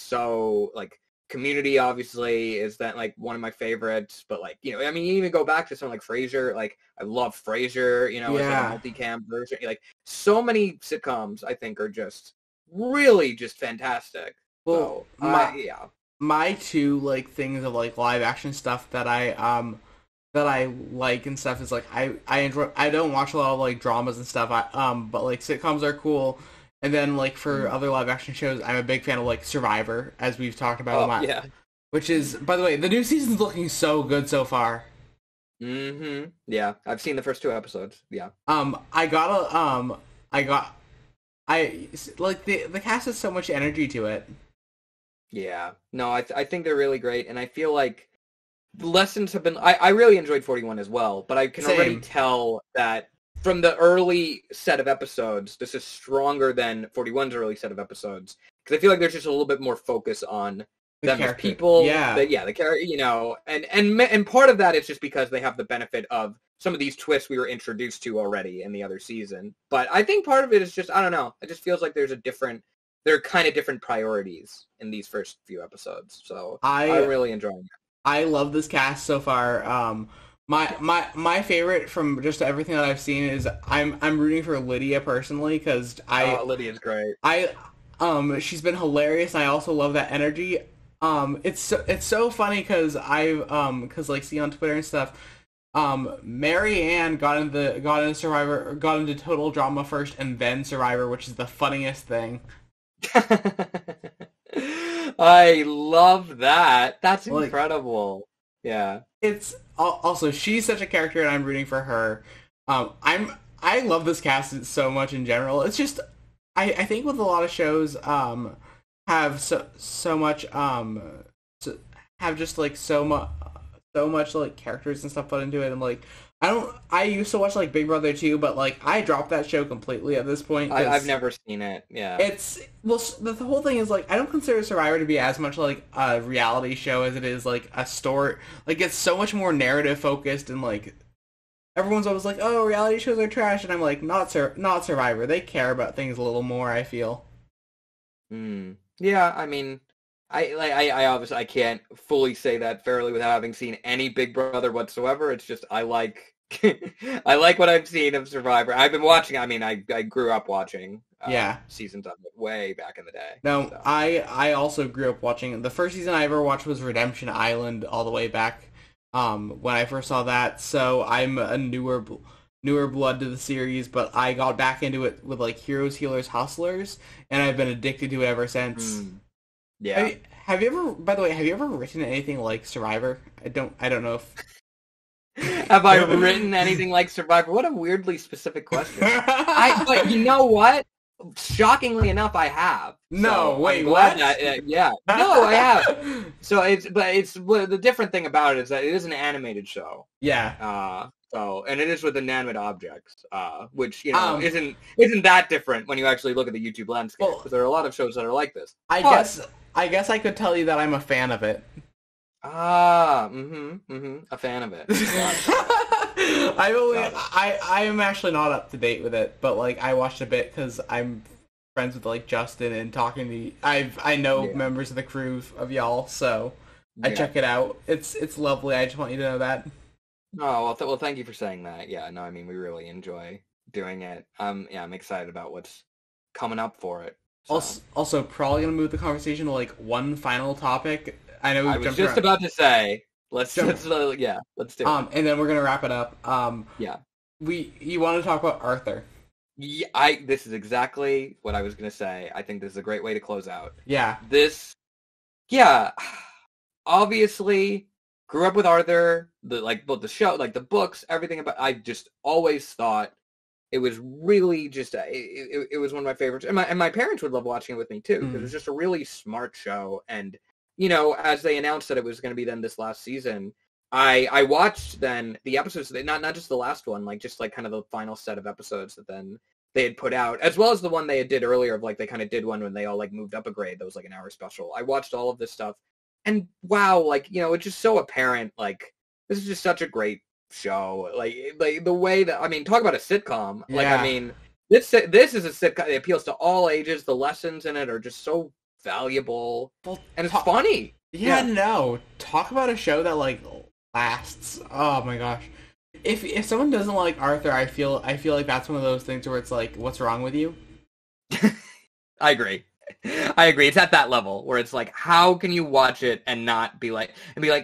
Community obviously is that like one of my favorites, but like, you even go back to something like Frasier, like I love Frasier, as like a multicam version. Like so many sitcoms I think are just really just fantastic. Well, so, my two like things of like live action stuff that I like and stuff is like I enjoy. I don't watch a lot of like dramas and stuff. But like sitcoms are cool. And then, like, for other live-action shows, I'm a big fan of, like, Survivor, as we've talked about a lot. Yeah. Which is, by the way, the new season's looking so good so far. Mm-hmm. Yeah, I've seen the first 2 episodes. Yeah. The cast has so much energy to it. Yeah. No, I think they're really great, and I feel like the lessons have been... I really enjoyed 41 as well, but I can already tell that from the early set of episodes, this is stronger than 41's early set of episodes. Because I feel like there's just a little bit more focus on them as people. Yeah. The character, and part of that is just because they have the benefit of some of these twists we were introduced to already in the other season. But I think part of it is just, I don't know, it just feels like there are kind of different priorities in these first few episodes. So I'm really enjoying it. I love this cast so far. My favorite from just everything that I've seen is I'm rooting for Lydia personally because Lydia's great. She's been hilarious and I also love that energy. It's so funny because because like see on Twitter and stuff, Mary Ann got into Survivor, got into Total Drama first and then Survivor, which is the funniest thing. I love that. That's incredible. Yeah. It's also she's such a character and I'm rooting for her. I love this cast so much in general. It's just I think with a lot of shows have so much have just like so much like characters and stuff put into it, and like I used to watch like Big Brother too, but like I dropped that show completely at this point. I've never seen it. Yeah, the whole thing is like I don't consider Survivor to be as much like a reality show as it is like a story. Like it's so much more narrative focused, and like everyone's always like, "Oh, reality shows are trash," and I'm like, not Survivor. They care about things a little more, I feel. Yeah, I mean, I obviously I can't fully say that fairly without having seen any Big Brother whatsoever. It's just I like I like what I've seen of Survivor. I've been watching. I mean, I grew up watching seasons of it way back in the day. No, so. I also grew up watching. The first season I ever watched was Redemption Island all the way back when I first saw that. So I'm a newer blood to the series, but I got back into it with like Heroes, Healers, Hustlers, and I've been addicted to it ever since. Yeah. Have you ever, by the way, have you ever written anything like Survivor? I don't know if... Have I written anything like Survivor? What a weirdly specific question. But you know what? Shockingly enough, I have. No, so wait, what? Yeah. No, I have. So the different thing about it is that it is an animated show. Yeah. And it is with inanimate objects, which isn't that different when you actually look at the YouTube landscape. Because there are a lot of shows that are like this. I guess I could tell you that I'm a fan of it. A fan of it. I am actually not up to date with it, but like I watched a bit because I'm friends with like Justin and talking to I know members of the crew of y'all, so I check it out. It's lovely. I just want you to know that. Oh well, thank you for saying that. Yeah, no, I mean we really enjoy doing it. I'm excited about what's coming up for it. So. Also, probably gonna move the conversation to like one final topic. I know I was just about to say let's do it. And then we're gonna wrap it up. You want to talk about Arthur? Yeah, this is exactly what I was gonna say. I think this is a great way to close out. Yeah. Obviously. Grew up with Arthur, both the show, like the books, everything about. I just always thought it was really just it was one of my favorites, and my parents would love watching it with me too because it was just a really smart show. And as they announced that it was going to be then this last season, I watched then the episodes, not just the last one, like just like kind of the final set of episodes that then they had put out, as well as the one they did earlier of like they kind of did one when they all like moved up a grade that was like an hour special. I watched all of this stuff. And wow, it's just so apparent, like, this is just such a great show. Like the way that, I mean, talk about a sitcom. Like, I Yeah. mean, this is a sitcom. It appeals to all ages. The lessons in it are just so valuable, Well, and it's funny. Yeah, no. Talk about a show that like lasts. Oh my gosh. If someone doesn't like Arthur, I feel like that's one of those things where it's like, what's wrong with you? I agree. I agree. It's at that level where it's like, how can you watch it and not be like,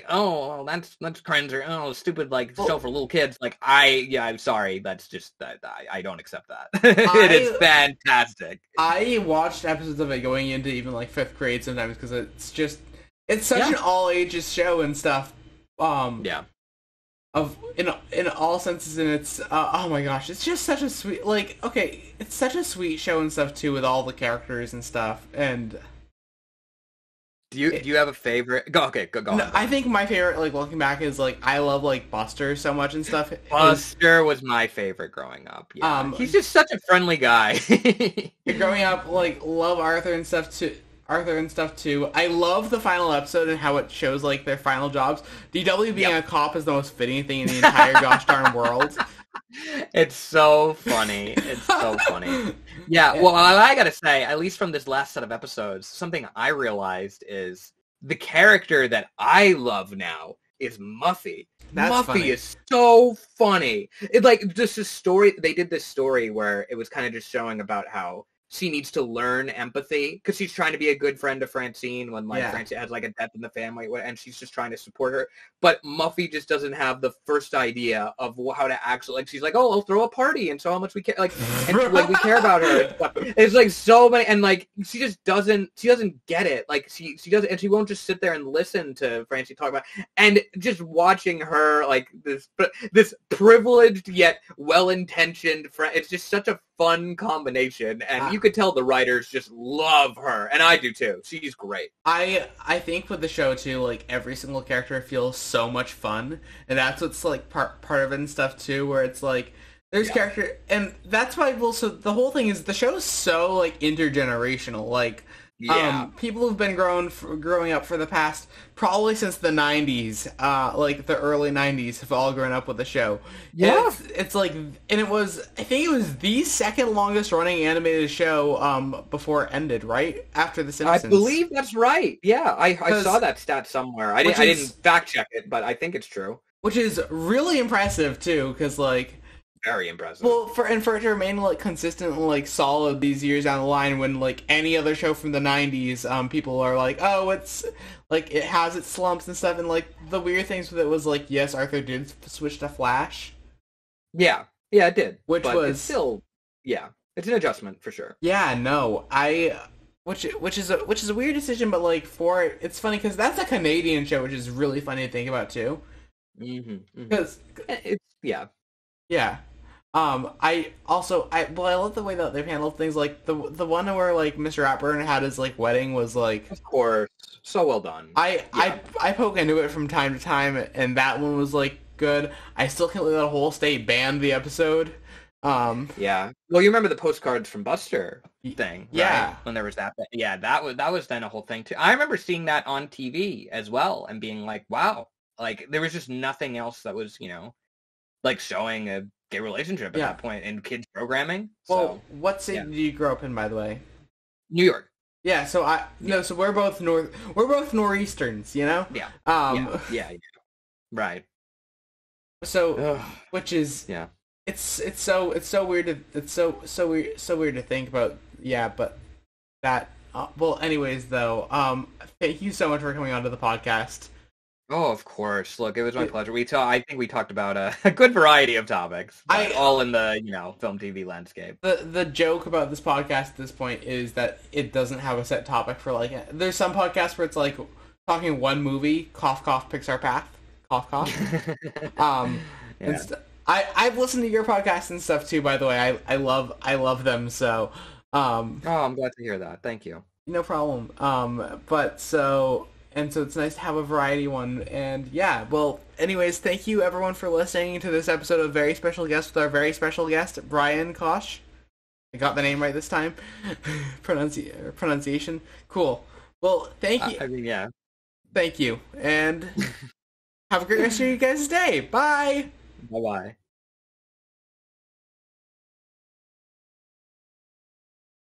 oh, that's cringe, or oh, stupid, like show for little kids. Like, I'm sorry, that's just that I don't accept that. It is fantastic. I watched episodes of it going into even like 5th grade sometimes because it's such an all ages show and stuff. In all senses, and it's oh my gosh, it's just such a sweet, it's such a sweet show and stuff too, with all the characters and stuff. And do you have a favorite? Go on. No, I think my favorite, like looking back, is like I love like Buster so much and stuff. Buster was my favorite growing up. Yeah, he's just such a friendly guy. Growing up, like love Arthur and stuff too. I love the final episode and how it shows like their final jobs. DW being a cop is the most fitting thing in the entire gosh darn world. It's so funny. It's so funny. Yeah, well, I gotta say, at least from this last set of episodes, something I realized is the character that I love now is Muffy. Muffy is so funny. It like just a story. They did this story where it was kind of just showing about how she needs to learn empathy because she's trying to be a good friend to Francine when Francine has like a death in the family, and she's just trying to support her. But Muffy just doesn't have the first idea of how to actually, like, she's like, oh, I'll throw a party and so how much we care, like, and like we care about her. And stuff. It's like so many, and like she just doesn't get it. Like she doesn't, and she won't just sit there and listen to Francine talk about it. And just watching her like this privileged yet well-intentioned friend, it's just such a fun combination, and you could tell the writers just love her, and I do too. She's great. I think with the show too, like every single character feels so much fun, and that's what's like part of it and stuff too, where it's like there's character, and that's why. Well, so the whole thing is the show's so like intergenerational, like. People who've been growing up for the past, probably since the 90s, like the early 90s, have all grown up with the show. Yeah. It's like, and it was, I think it was the second longest running animated show before it ended, right? After The Simpsons. I believe that's right. Yeah, I saw that stat somewhere. I didn't fact check it, but I think it's true. Which is really impressive, too, because, like, very impressive. Well, for it to remain like consistent and like solid these years down the line, when like any other show from the 90s, people are like, oh, it's like it has its slumps and stuff, and like the weird things with it was like, yes, Arthur did switch to Flash. Yeah, it did. But it's still, it's an adjustment for sure. Yeah, no, which is a weird decision, but like it's funny because that's a Canadian show, which is really funny to think about too. Because it's yeah. I love the way that they've handled things, like the one where like Mr. Ratburn had his like wedding was like, of course, so well done. I poke into it from time to time, and that one was like good. I still can't believe that whole state banned the episode. Yeah. Well, you remember the postcards from Buster thing, right? Yeah. When there was that. Yeah, that was then a whole thing too. I remember seeing that on TV as well and being like, wow, like there was just nothing else that was, like showing a gay relationship at that point in kids programming. Well, what city did you grow up in, by the way? New York. Yeah, so so we're both northeasterns, Yeah. Yeah. Right. So, which is it's so weird to think about. Yeah, but that well, anyways, though, thank you so much for coming onto the podcast. Oh, of course. Look, it was my pleasure. I think we talked about a good variety of topics, all in the film TV landscape. The joke about this podcast at this point is that it doesn't have a set topic for like. There's some podcasts where it's like talking one movie, cough cough Pixar Path, cough cough. I've listened to your podcast and stuff too. By the way, I love them. So. I'm glad to hear that. Thank you. No problem. And so it's nice to have a variety one. And yeah, well, anyways, thank you everyone for listening to this episode of Very Special Guest with our very special guest, Brian Koch. I got the name right this time. Pronunciation. Cool. Well, thank you. Thank you. And have a great rest of your guys' day. Bye! Bye bye.